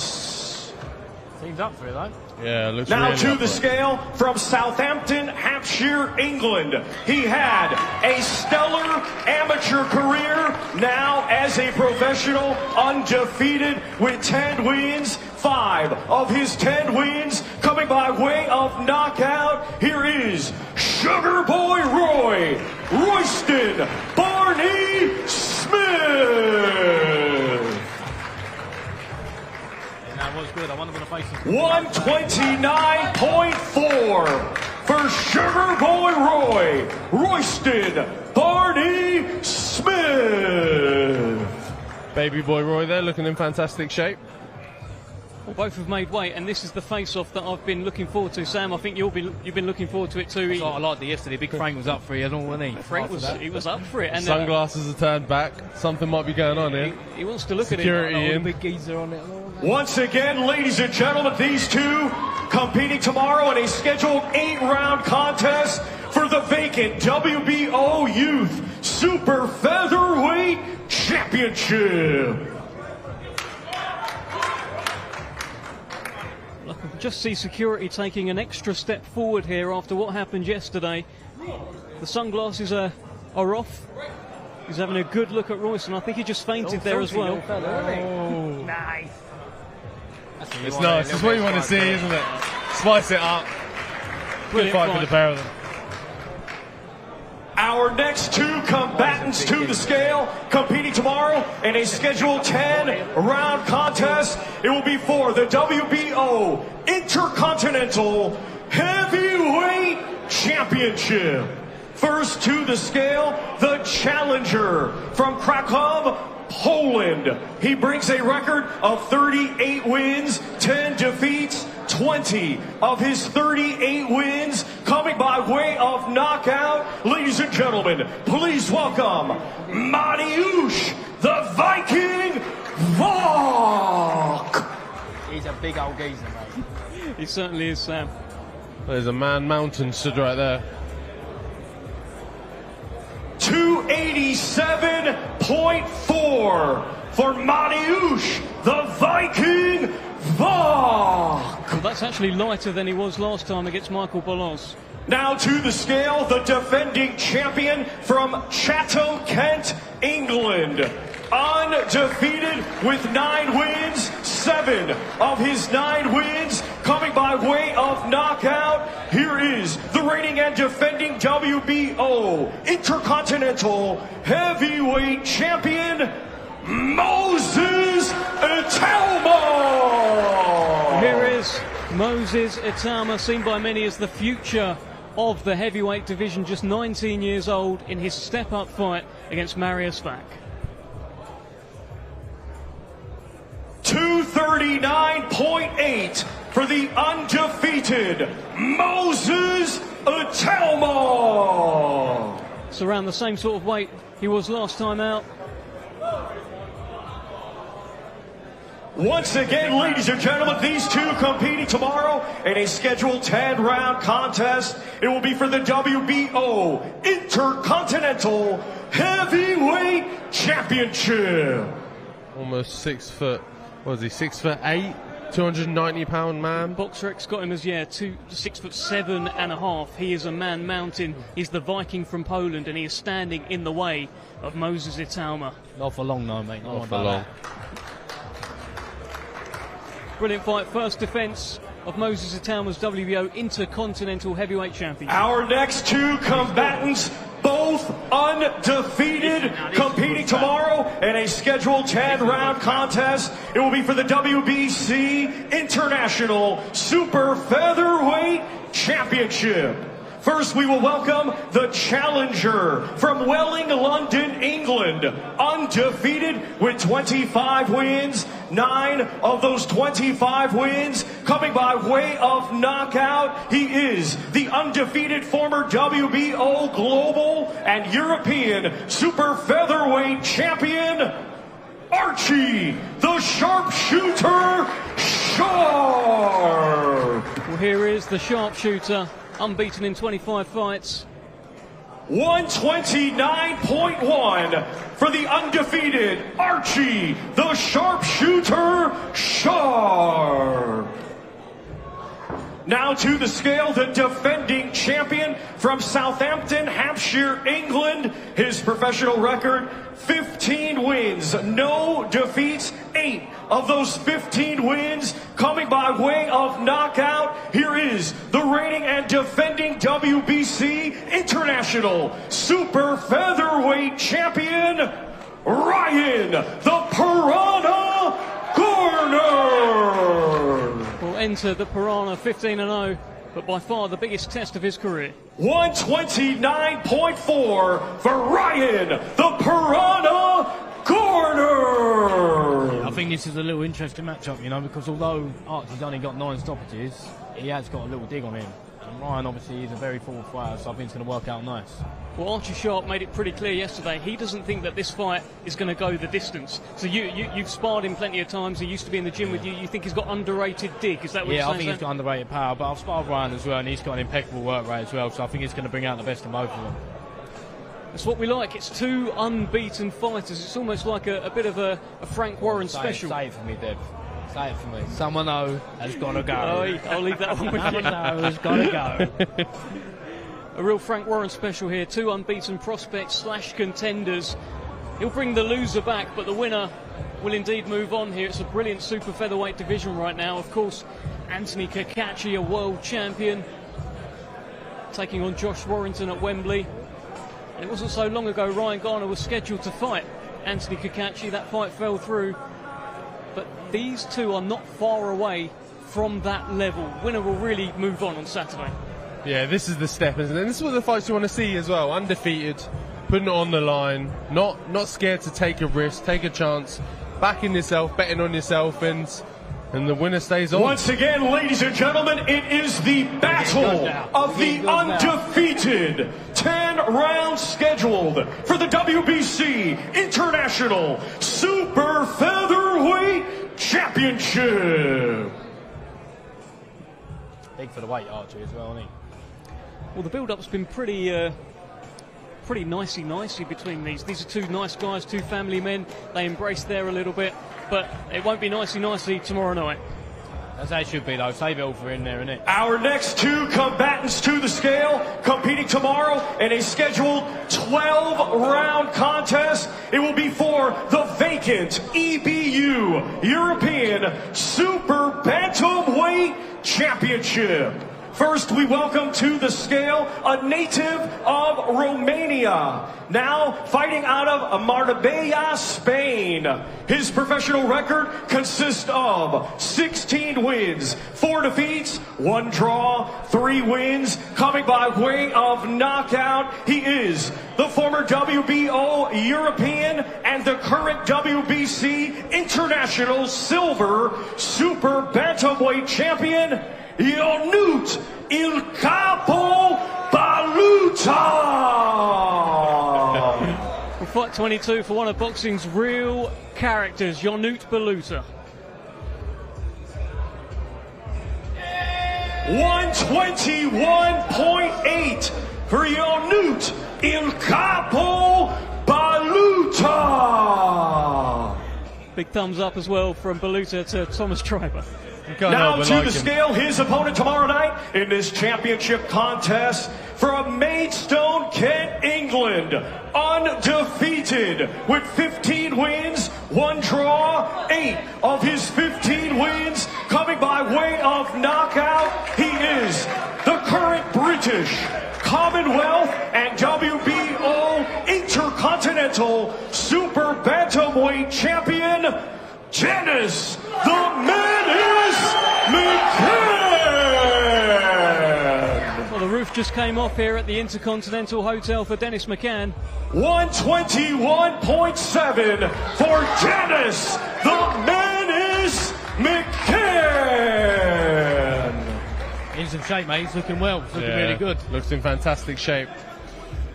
Seems up for it, though. Yeah, looks Now really to up the for it. scale from Southampton, Hampshire, England. He had a stellar amateur career, now as a professional, undefeated with 10 wins. 5 of his 10 wins coming by way of knockout. Here is Sugar Boy Roy, Royston Barney-Smith. That was good. I wonder what the face is. 129.4 for Sugar Boy Roy, Royston Barney-Smith. Baby boy Roy there, looking in fantastic shape. Well, both have made weight, and this is the face-off that I've been looking forward to. Sam, I think you've been looking forward to it too. I liked it yesterday. Big Frank was up for it, wasn't he? Frank was up for it, and Sunglasses are turned back. Something might be going on here. he wants to look Security at it. in. Big geezer on it. Once again, ladies and gentlemen, these two competing tomorrow in a scheduled 8-round contest for the vacant WBO Youth Super Featherweight Championship. Look, I can just see security taking an extra step forward here after what happened yesterday. The sunglasses are off. He's having a good look at Royston. I think he just fainted there as well. Nice. It's nice. It's what you want to see, isn't it? Spice it up. Good fight for the pair of them. Our next two combatants to the scale, competing tomorrow in a scheduled 10-round contest. It will be for the WBO Intercontinental Heavyweight Championship. First to the scale, the challenger from Krakow, Poland. He brings a record of 38 wins, 10 defeats, 20 of his 38 wins coming by way of knockout. Ladies and gentlemen, please welcome Mariusz the Viking Vok. He's a big old geezer, mate. He certainly is, Sam. There's a man mountain stood right there. 287.4 for Mariusz the Viking Vok. Well, that's actually lighter than he was last time against Michael Bolos. Now to the scale, the defending champion from Chatham, Kent, England. Undefeated with 9 wins, 7 of his 9 wins coming by way of knockout. Here is the reigning and defending WBO Intercontinental Heavyweight Champion, Moses Itauma. Here is Moses Itauma, seen by many as the future of the heavyweight division, just 19 years old, in his step-up fight against Mariusz Vak. 239.8 for the undefeated Moses Itauma. It's around the same sort of weight he was last time out. Once again, ladies and gentlemen, these two competing tomorrow in a scheduled 10-round contest. It will be for the WBO Intercontinental Heavyweight Championship. Almost 6 foot. What is he? 6'8", 290-pound man. BoxRec got him as 6'7.5". He is a man mountain. He's the Viking from Poland, and he is standing in the way of Moses Itauma. Not for long, no, mate. Not for long. Brilliant fight. First defence of Moses Itauma's WBO Intercontinental Heavyweight Champion. Our next two combatants, both undefeated, competing tomorrow in a scheduled 10-round contest. It will be for the WBC International Super Featherweight Championship. First, we will welcome the challenger from Welling, London, England. Undefeated with 25 wins. 9 of those 25 wins coming by way of knockout. He is the undefeated former WBO Global and European Super Featherweight Champion, Archie the Sharpshooter Sharp. Well, here is the Sharpshooter, unbeaten in 25 fights. 129.1 for the undefeated Archie the Sharpshooter Sharp. Now to the scale, the defending champion from Southampton, Hampshire, England. His professional record, 15 wins, no defeats. 8 of those 15 wins coming by way of knockout. Here is the reigning and defending WBC International Super Featherweight Champion, Ryan the Piranha Garner. Will enter the Piranha 15-0, but by far the biggest test of his career. 129.4 for Ryan the Piranha Garner. I think this is a little interesting matchup, you know, because although Archie's only got 9 stoppages, he has got a little dig on him. And Ryan obviously is a very forward fighter, so I think it's going to work out nice. Well, Archie Sharp made it pretty clear yesterday he doesn't think that this fight is going to go the distance. So you've sparred him plenty of times. He used to be in the gym with you. You think he's got underrated dig? Is that what you're saying? Yeah, I think he's got underrated power, but I've sparred Ryan as well, and he's got an impeccable work rate as well, so I think he's going to bring out the best of both of them. That's what we like. It's 2 unbeaten fighters. It's almost like a bit of a Frank Warren special. Say it for me, Dev. Say it for me. Someone has got to go. I'll leave that one with you. Someone has got to go. A real Frank Warren special here. 2 unbeaten prospects / contenders. He'll bring the loser back, but the winner will indeed move on here. It's a brilliant super featherweight division right now. Of course, Anthony Kakachi, a world champion, taking on Josh Warrington at Wembley. And it wasn't so long ago Ryan Garner was scheduled to fight Anthony Kakachi. That fight fell through. But these two are not far away from that level. Winner will really move on Saturday. Yeah, this is the step, isn't it? And this is what the fights you want to see as well. Undefeated, putting it on the line, not scared to take a risk, take a chance, backing yourself, betting on yourself, and the winner stays on. Once again, ladies and gentlemen, it is the battle of the undefeated. 10 rounds scheduled for the WBC International Super Featherweight Championship. Big for the weight, Archie, as well, isn't he? Well, the build-up's been pretty nicey between these. These are 2 nice guys, 2 family men. They embrace there a little bit, but it won't be nicey tomorrow night. As they should be, though. Save it all for in there, innit? Our next 2 combatants to the scale, competing tomorrow in a scheduled 12-round contest. It will be for the vacant EBU European Super Bantamweight Championship. First, we welcome to the scale a native of Romania, now fighting out of Marbella, Spain. His professional record consists of 16 wins, 4 defeats, 1 draw, 3 wins, coming by way of knockout. He is the former WBO European and the current WBC International Silver Super Bantamweight Champion, Ionut Baluta. Well, fight 22 for one of boxing's real characters, Ionut Baluta. 121.8 for Ionut Baluta. Big thumbs up as well from Baluta to Thomas Triber. Now to the scale, his opponent tomorrow night in this championship contest from Maidstone, Kent, England. Undefeated with 15 wins, 1 draw, 8 of his 15 wins coming by way of knockout. He is the current British, Commonwealth, and WBO Intercontinental Super Bantamweight Champion, Dennis the Menace McCann. Well, the roof just came off here at the Intercontinental Hotel for Dennis McCann. 121.7 for Dennis the Menace McCann. In some shape, mate. He's looking well. He's looking really good. Looks in fantastic shape.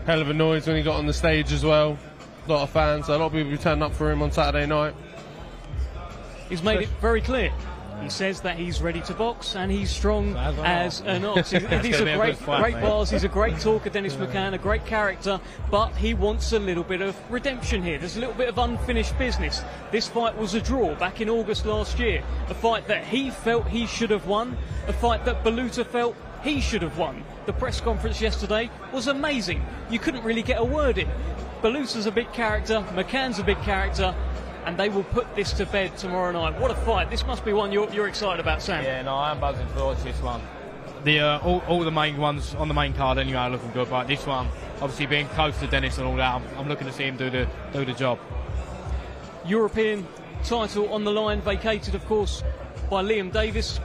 Hell of a noise when he got on the stage as well. A lot of fans, a lot of people who turned up for him on Saturday night. He's made it very clear. He says that he's ready to box and he's strong as an ox. These are great bars. He's a great talker, Dennis McCann, a great character, but he wants a little bit of redemption here. There's a little bit of unfinished business. This fight was a draw back in August last year. A fight that he felt he should have won. A fight that Baluta felt he should have won. The press conference yesterday was amazing. You couldn't really get a word in. Baluta's a big character, McCann's a big character, and they will put this to bed tomorrow night. What a fight. This must be one you're excited about, Sam. Yeah, no, I am buzzing to watch this one. All the main ones on the main card anyway are looking good, but this one, obviously being close to Dennis and all that, I'm looking to see him do the job. European title on the line, vacated, of course, by Liam Davis.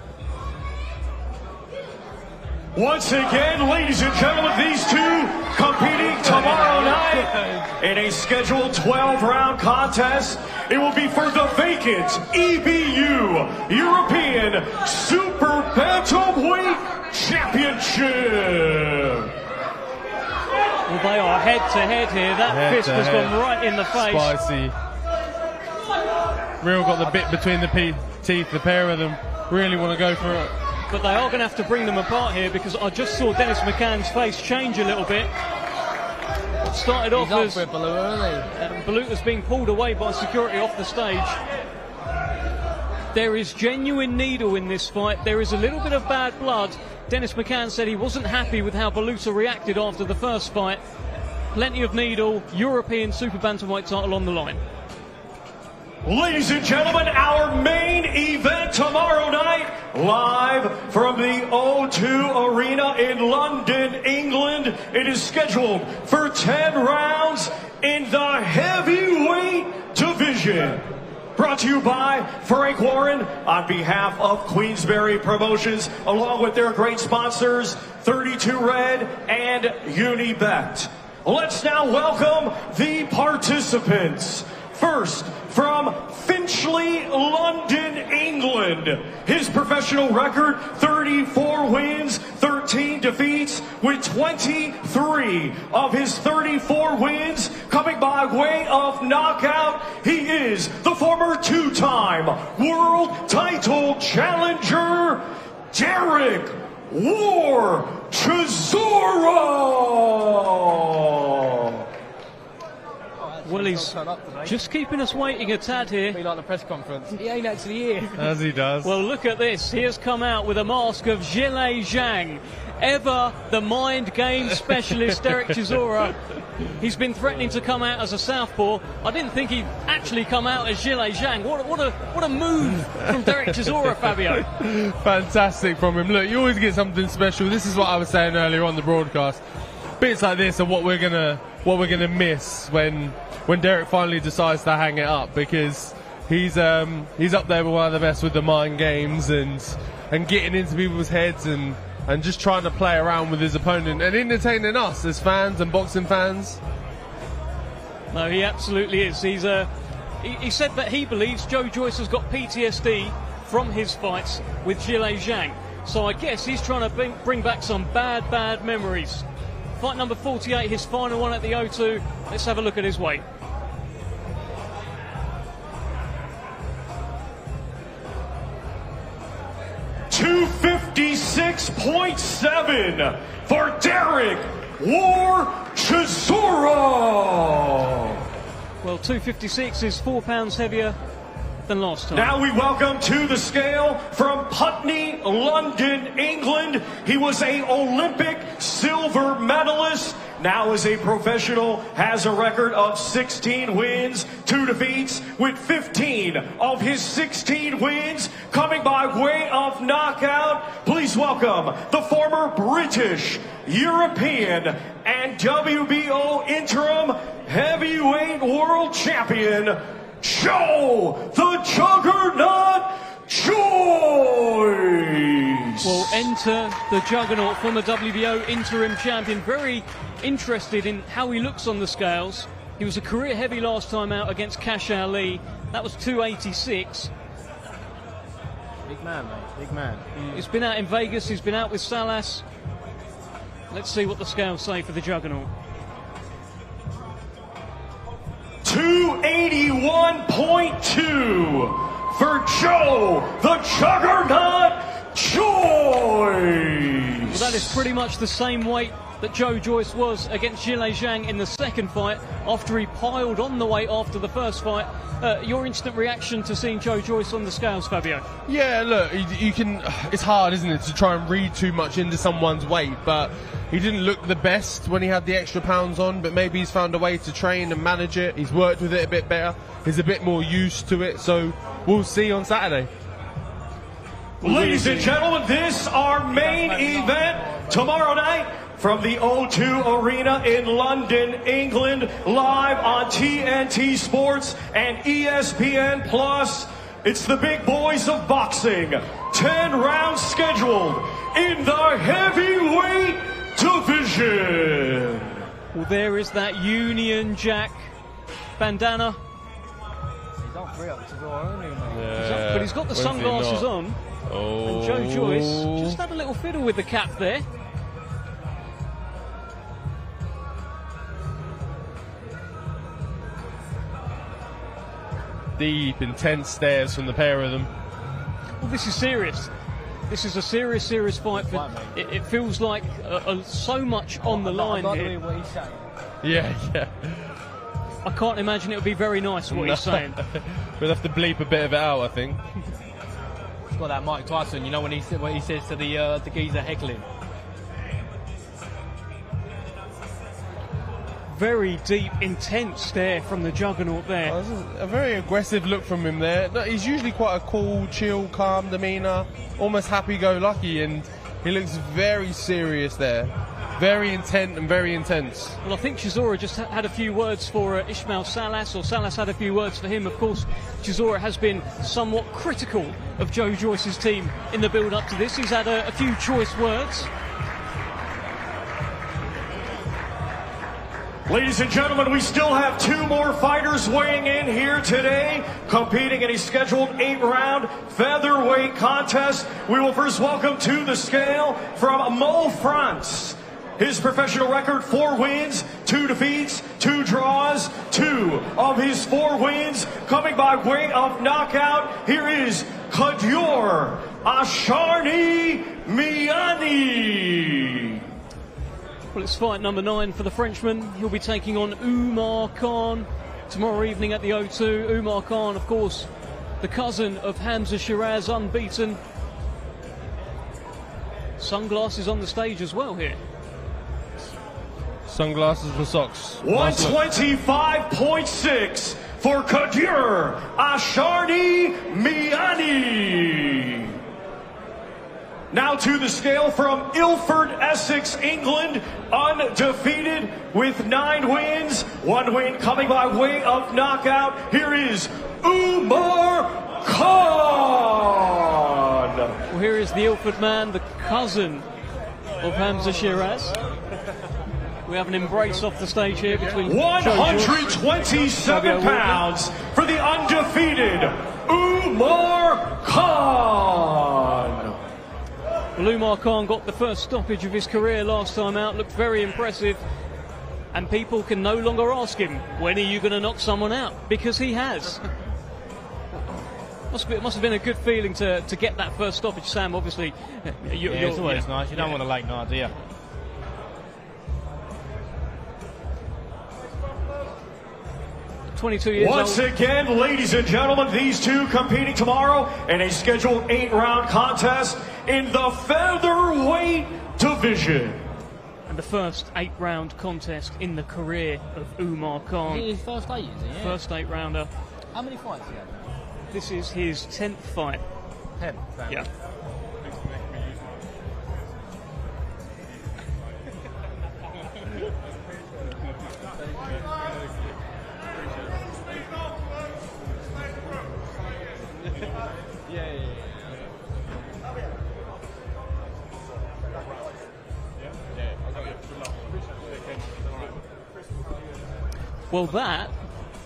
Once again, ladies and gentlemen, these two competing tomorrow night in a scheduled 12-round contest. It will be for the vacant EBU European Super Bantamweight Championship. Well, they are head-to-head here. That fist has gone right in the face. Spicy. Real got the bit between the teeth, the pair of them really want to go for it. But they are going to have to bring them apart here, because I just saw Dennis McCann's face change a little bit. It started off as Baluta's being pulled away by security off the stage. There is genuine needle in this fight. There is a little bit of bad blood. Dennis McCann said he wasn't happy with how Baluta reacted after the first fight. Plenty of needle. European Super Bantamweight title on the line. Ladies and gentlemen, our main event tomorrow night, live from the O2 Arena in London, England. It is scheduled for 10 rounds in the heavyweight division. Brought to you by Frank Warren on behalf of Queensberry Promotions, along with their great sponsors, 32 Red and Unibet. Let's now welcome the participants. First, from Finchley, London, England. His professional record, 34 wins, 13 defeats, with 23 of his 34 wins coming by way of knockout. He is the former two-time world title challenger, Derek War Chisora. Well, he's just keeping us waiting a tad here. Be like the press conference. He ain't actually here. As he does. Well, look at this. He has come out with a mask of Zhilei Zhang. Ever the mind game specialist, Derek Chisora. He's been threatening to come out as a southpaw. I didn't think he'd actually come out as Zhilei Zhang. What a move from Derek Chisora, Fabio. Fantastic from him. Look, you always get something special. This is what I was saying earlier on the broadcast. Bits like this are what we're gonna miss when Derek finally decides to hang it up, because he's up there with one of the best with the mind games and getting into people's heads and just trying to play around with his opponent and entertaining us as fans and boxing fans. No, he absolutely is. He said that he believes Joe Joyce has got PTSD from his fights with Zhilei Zhang. So I guess he's trying to bring back some bad memories. Fight number 48, his final one at the O2. Let's have a look at his weight. $256.7 for Derek War Chisora. Well, 256 is 4 pounds heavier than last time. Now we welcome to the scale from Putney, London, England. He was an Olympic silver medalist. Now as a professional, has a record of 16 wins, 2 defeats, with 15 of his 16 wins coming by way of knockout. Please welcome the former British, European, and WBO interim heavyweight world champion, Joe the Juggernaut Joyce. Joyce. Well, enter the juggernaut, former WBO interim champion. Very interested in how he looks on the scales. He was a career heavy last time out against Cash Ali. That was 286. Big man, mate. Big man. He's been out in Vegas. He's been out with Salas. Let's see what the scales say for the juggernaut. 281.2 for Joe the Juggernaut Joyce. Well, that is pretty much the same weight that Joe Joyce was against Zhile Zhang in the second fight after he piled on the weight after the first fight. Your instant reaction to seeing Joe Joyce on the scales, Fabio? Yeah, look, you can. It's hard, isn't it, to try and read too much into someone's weight, but he didn't look the best when he had the extra pounds on, but maybe he's found a way to train and manage it. He's worked with it a bit better. He's a bit more used to it, so we'll see on Saturday. Ladies and gentlemen, this our main event tomorrow night from the O2 Arena in London, England, live on TNT Sports and ESPN Plus. It's the big boys of boxing. 10 rounds scheduled in the heavyweight division. Well, there is that Union Jack bandana. He's on 3 up to go on, isn't he? Yeah, But he's got the sunglasses on. Oh. And Joe Joyce just had a little fiddle with the cap there. Deep, intense stares from the pair of them. Well, this is serious. This is a serious fight. For, it feels like so much on the line I'm not here. doing what he's saying. Yeah. I can't imagine it would be very nice what he's saying. We'll have to bleep a bit of it out, I think. He's got that Mike Tyson, you know, when he says to the geezer heckling. Very deep, intense stare from the juggernaut there. Oh, this is a very aggressive look from him there. No, he's usually quite a cool, chill, calm demeanour, almost happy-go-lucky, and he looks very serious there. Very intent and very intense. Well, I think Chisora just had a few words for Ismail Salas, or Salas had a few words for him. Of course, Chisora has been somewhat critical of Joe Joyce's team in the build-up to this. He's had a few choice words. Ladies and gentlemen, we still have 2 more fighters weighing in here today, competing in a scheduled 8-round featherweight contest. We will first welcome to the scale from Mo France. His professional record, 4 wins, 2 defeats, 2 draws, 2 of his 4 wins coming by way of knockout. Here is Kadyor Asharni Miani. Well, it's fight number 9 for the Frenchman. He'll be taking on Umar Khan tomorrow evening at the O2. Umar Khan, of course, the cousin of Hamza Shiraz, unbeaten. Sunglasses on the stage as well here. Sunglasses and socks. 125.6 for Kadyor Asharni Miani. Now to the scale from Ilford, Essex, England, undefeated with 9 wins, 1 win coming by way of knockout. Here is Umar Khan. Well, here is the Ilford man, the cousin of Hamza Shiraz. We have an embrace off the stage here between 127 pounds for the undefeated Umar Khan. Well, Umar Khan got the first stoppage of his career last time out, looked very impressive, and people can no longer ask him, when are you going to knock someone out? Because he has. It must have been a good feeling to get that first stoppage, Sam. Obviously, It's always nice. You don't want to late night, do you? 22 years Once old. again, ladies and gentlemen, these 2 competing tomorrow in a scheduled 8-round contest in the featherweight division. And the first 8-round contest in the career of Umar Khan. His first 8, is it? Yeah. First 8-rounder. How many fights has he had? This is his 10th fight. 10. Yeah. Well, that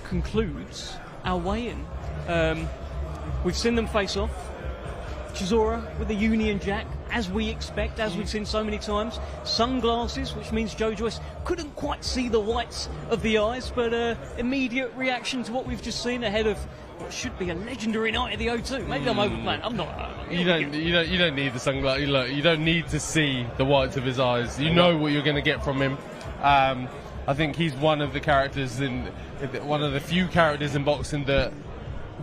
concludes our weigh-in. We've seen them face off. Chisora with the Union Jack, as we expect, as we've seen so many times. Sunglasses, which means Joe Joyce couldn't quite see the whites of the eyes, but immediate reaction to what we've just seen ahead of what should be a legendary night at the O2. Maybe I'm overplaying. I'm not. You don't need the sunglasses. You don't need to see the whites of his eyes. You know what you're going to get from him. I think he's one of the characters one of the few characters in boxing that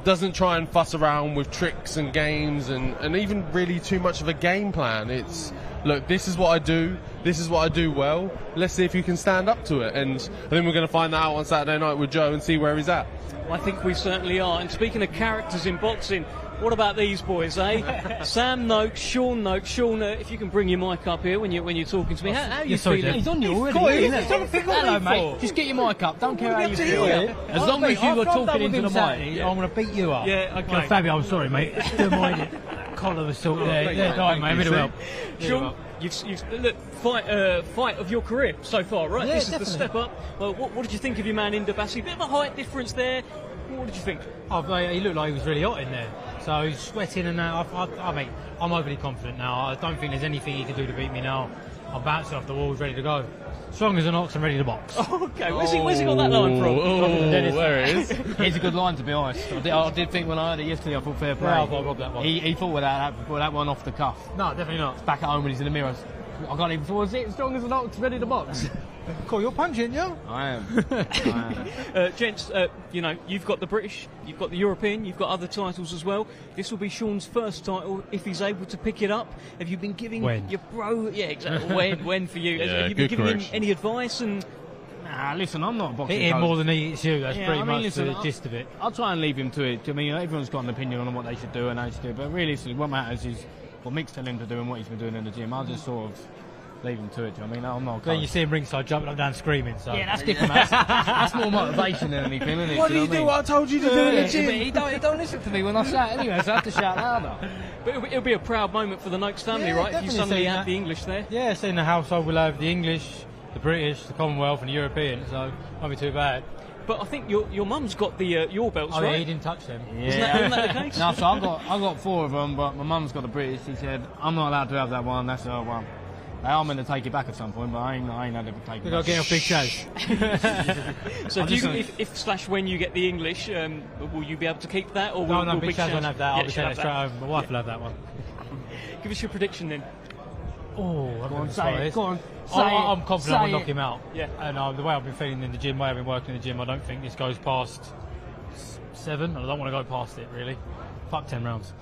doesn't try and fuss around with tricks and games and even really too much of a game plan. It's, look, this is what I do. This is what I do well. Let's see if you can stand up to it. And I think we're going to find that out on Saturday night with Joe and see where he's at. Well, I think we certainly are. And speaking of characters in boxing, what about these boys, eh? Sam Noakes, Sean Noakes. Sean, if you can bring your mic up here when you're talking to me. How are you feeling? He's on you already. Hello, mate. Just get your mic up. Don't care how you feel. As long as you were talking into the mic, I'm going to beat you up. Yeah, okay. Well, Fabio, I'm sorry, mate. Don't mind it. Collar was sort there. Yeah, all right, mate. Really well. Sean, you've look, fight of your career so far, right? Yeah, this is definitely. the step up. Well, what did you think of your man Indabasi? Bit of a height difference there. What did you think? Oh, mate, he looked like he was really hot in there. So he's sweating and that. I mean, I'm overly confident now. I don't think there's anything he can do to beat me now. I'm bouncing off the walls, ready to go. Strong as an ox and ready to box. Okay, where's he got that line from? Dennis. There it is. It's a good line, to be honest. I did think when I heard it yesterday, I thought fair play. Yeah, I thought I robbed that one. He thought that one off the cuff. No, definitely not. Back at home when he's in the mirror. I can't even force it. Strong as an ox, ready to box. Cool, you're punching, yeah? I am. Gents, you've got the British, you've got the European, you've got other titles as well. This will be Sean's first title if he's able to pick it up. Have you been giving your bro? Yeah, exactly. When for you? Have you been giving him any advice? And Nah, listen, I'm not a boxing Hit him coach. more than he hits you. That's pretty much listen, the gist of it. I'll try and leave him to it. I mean, everyone's got an opinion on what they should do and how they should do. But realistically, what matters is what Mick's telling him to do and what he's been doing in the gym. I'll just sort of leave him to it. I mean, I'm not a Then coach. you see him ringside jumping up and down screaming. So Yeah, that's different. That's more motivation than anything, isn't it? Why do you do what I told you to do in the gym? He don't listen to me when I shout anyway, so I have to shout louder. but it'll be a proud moment for the Noakes family, Yeah, right? If you definitely suddenly seen have that. the English there. Yeah, seeing the household we'll have the English, the British, the Commonwealth and the European, so won't be too bad. But I think your mum's got the your belts, Oh yeah, right? he didn't touch them. Isn't that the case? No, so I got 4 of them, but my mum's got the British. She said I'm not allowed to have that one. That's her one. They are meant to take it back at some point, but I ain't had it to take it We've back. got to get a big chase. So I'm if when you get the English, will you be able to keep that, or will, No, will Big Chaz won't have that. I'll be she'll taking have it straight home. My wife will have that one. that. Give us your prediction then. Oh, Go on, say it. Go on. I'm confident I'll knock him out. Yeah. And the way I've been feeling in the gym, the way I've been working in the gym, I don't think this goes past 7. I don't want to go past it, really. Fuck 10 rounds.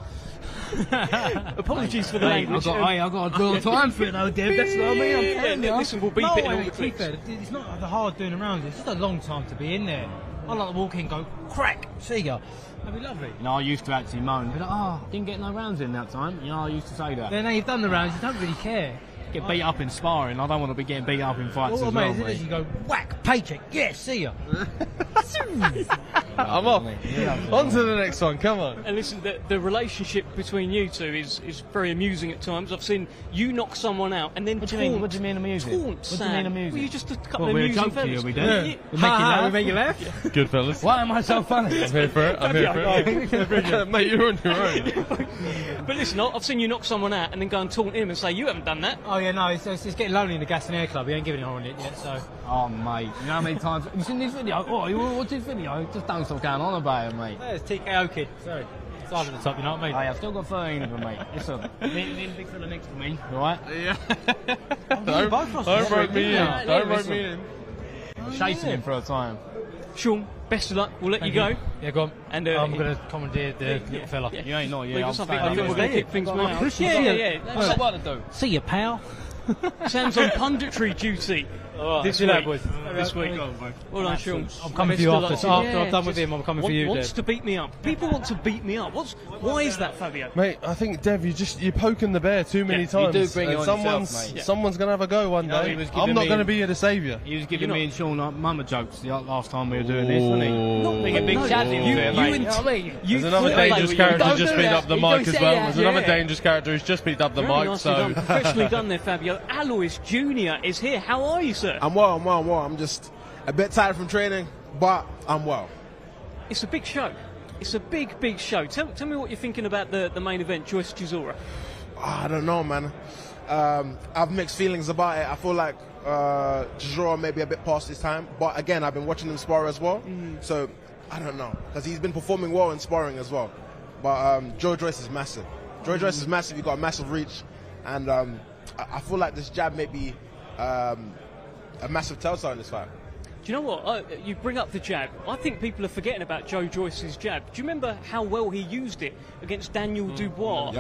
Apologies for the language. I've got to draw time for it though, Dave. That's what I mean. I'm telling you. Listen, we'll beep it in all the clips. It's not the hard doing around. It's just a long time to be in there. I like to walk in, go crack, see ya. That'd be lovely. You know, I used to actually moan. Be like, didn't get no rounds in that time. You know, I used to say that. Then now you've done the rounds, you don't really care. Get beat up in sparring. I don't want to be getting beat up in fights All as well, mate, mate. is you go whack, paycheck, yeah, see ya. I'm off. On to the next one, come on. And listen, the relationship between you two is very amusing at times. I've seen you knock someone out and then What do you mean? What do you mean amusing? Taunt What do you Sam. mean amusing? Well, you're just a couple Well, of we're a amusing joke to you, fellas. we do. Yeah. We make you laugh. We make you laugh. Good fellas. Why am I so funny? I'm here for it. I'm here for it. Mate, you're on your own. But listen, I've seen you knock someone out and then go and taunt him and say you haven't done that. Oh yeah, no, it's getting lonely in the Gas and Air Club. He ain't giving it on it yet, so. Oh, mate. You know how many times... You seen this video? Oh, you want to watch this video? Just don't stop going on about it, mate. There's TKO kid. Sorry. It's hard at the top, you know what I mean? I've still got 13 of them, mate. Listen, me and the big fella next to me, alright? Yeah. Don't write me in. Don't write me in. Chasing him for a time. Sean, best of luck. We'll let you go. Yeah, go on. And I'm going to commandeer the little fella. Yeah. You ain't not, We've yeah. got I'm something. staying I think up. we're going to keep things moving. Yeah. What's that got to do? See you, pal. Sam's on punditry duty this See you later, week. boys. This week. Well done, Sean. I'm coming for you after. So after I've done with him, I'm coming for you, Wants Dev. to beat me up. People want to beat me up. Why is that, Fabio? Mate, I think, Dev, you're poking the bear too many times. do bring it and on yourself, mate. someone's going to have a go one know, day. he was giving I'm not me- going to be here to save you. He was giving You're me and Sean mama jokes the last time we were doing this, Oh. wasn't he? Being a big chat into it, mate. You know what I mean? There's another thought dangerous they were character you. who's just Don't do beat that. up the You mic don't as say well. that. There's another Yeah. dangerous character who's just beat up the Very mic, nicely so... done. Professionally done there, Fabio. Alois Jr. is here. How are you, sir? I'm well. I'm just A bit tired from training, but I'm well. It's a big show. It's a big, big show. Tell me what you're thinking about the main event, JoyceChisora. I don't know, man. I've mixed feelings about it. I feel like Chisora may be a bit past his time, but again, I've been watching him spar as well, so I don't know, because he's been performing well in sparring as well. But Joe Joyce is massive. Joe Joyce is massive. He's got a massive reach, and I feel like this jab may be a massive telltale in this fight. Do you know what? You bring up the jab. I think people are forgetting about Joe Joyce's jab. Do you remember how well he used it against Daniel Dubois?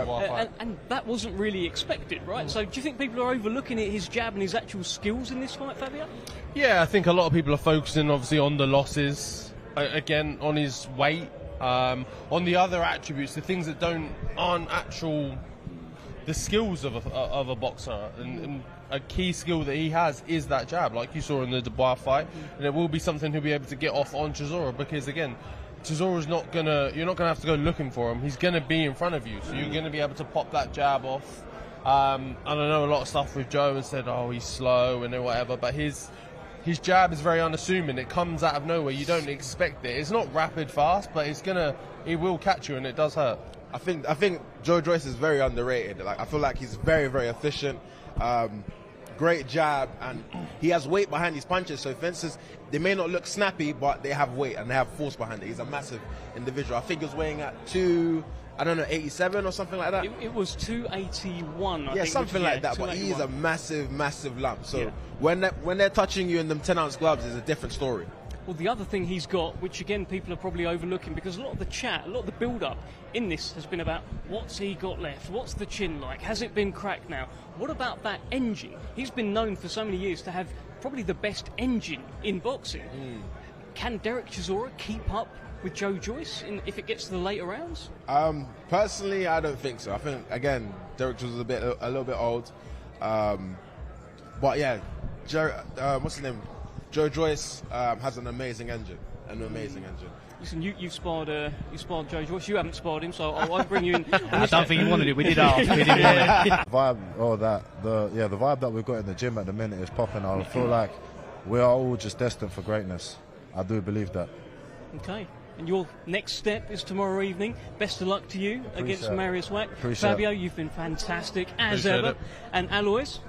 And that wasn't really expected, right? So do you think people are overlooking his jab and his actual skills in this fight, Fabio? Yeah, I think a lot of people are focusing obviously on the losses, again, on his weight, on the other attributes, the things that aren't actual the skills of a boxer, and a key skill that he has is that jab, like you saw in the Dubois fight, and it will be something he'll be able to get off on Chisora, because again, Chisora's you're not gonna have to go looking for him. He's gonna be in front of you, so you're gonna be able to pop that jab off. I don't know, a lot of stuff with Joe and said, oh, he's slow and whatever, but his jab is very unassuming. It comes out of nowhere. You don't expect it. It's not rapid fast, but it will catch you, and it does hurt. I think Joe Joyce is very underrated. Like, I feel like he's very, very efficient. Great jab, and he has weight behind his punches. So fences, they may not look snappy, but they have weight and they have force behind it. He's a massive individual. I think he was weighing at 87 or something like that. It was 281. I think, something like that. But he is a massive, massive lump. So yeah. when they're touching you in them 10-ounce gloves, is a different story. Well, the other thing he's got, which again people are probably overlooking, because a lot of the chat, a lot of the build-up in this has been about what's he got left, what's the chin like, has it been cracked now? What about that engine? He's been known for so many years to have probably the best engine in boxing. Can Derek Chisora keep up with Joe Joyce if it gets to the later rounds? Personally, I don't think so. I think, again, Derek was a little bit old. But yeah, what's his name? Joe Joyce has an amazing engine. Listen, you sparred Joe Joyce. You haven't sparred him, so I'll bring you in. I don't think he wanted it. We did ask. We didn't want it. The vibe that we've got in the gym at the minute is popping. I feel like we are all just destined for greatness. I do believe that. Okay. And your next step is tomorrow evening. Best of luck to you against Marius Wack. Fabio, you've been fantastic as ever. And Alois,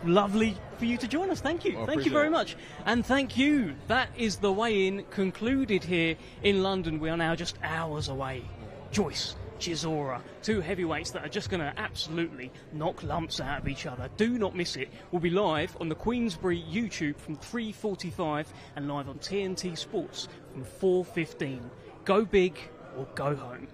lovely for you to join us. Thank you. Thank you very much. And thank you. That is the weigh-in concluded here in London. We are now just hours away. Joyce, Chisora, two heavyweights that are just going to absolutely knock lumps out of each other. Do not miss it. We'll be live on the Queensberry YouTube from 3:45 and live on TNT Sports from 4:15. Go big or go home.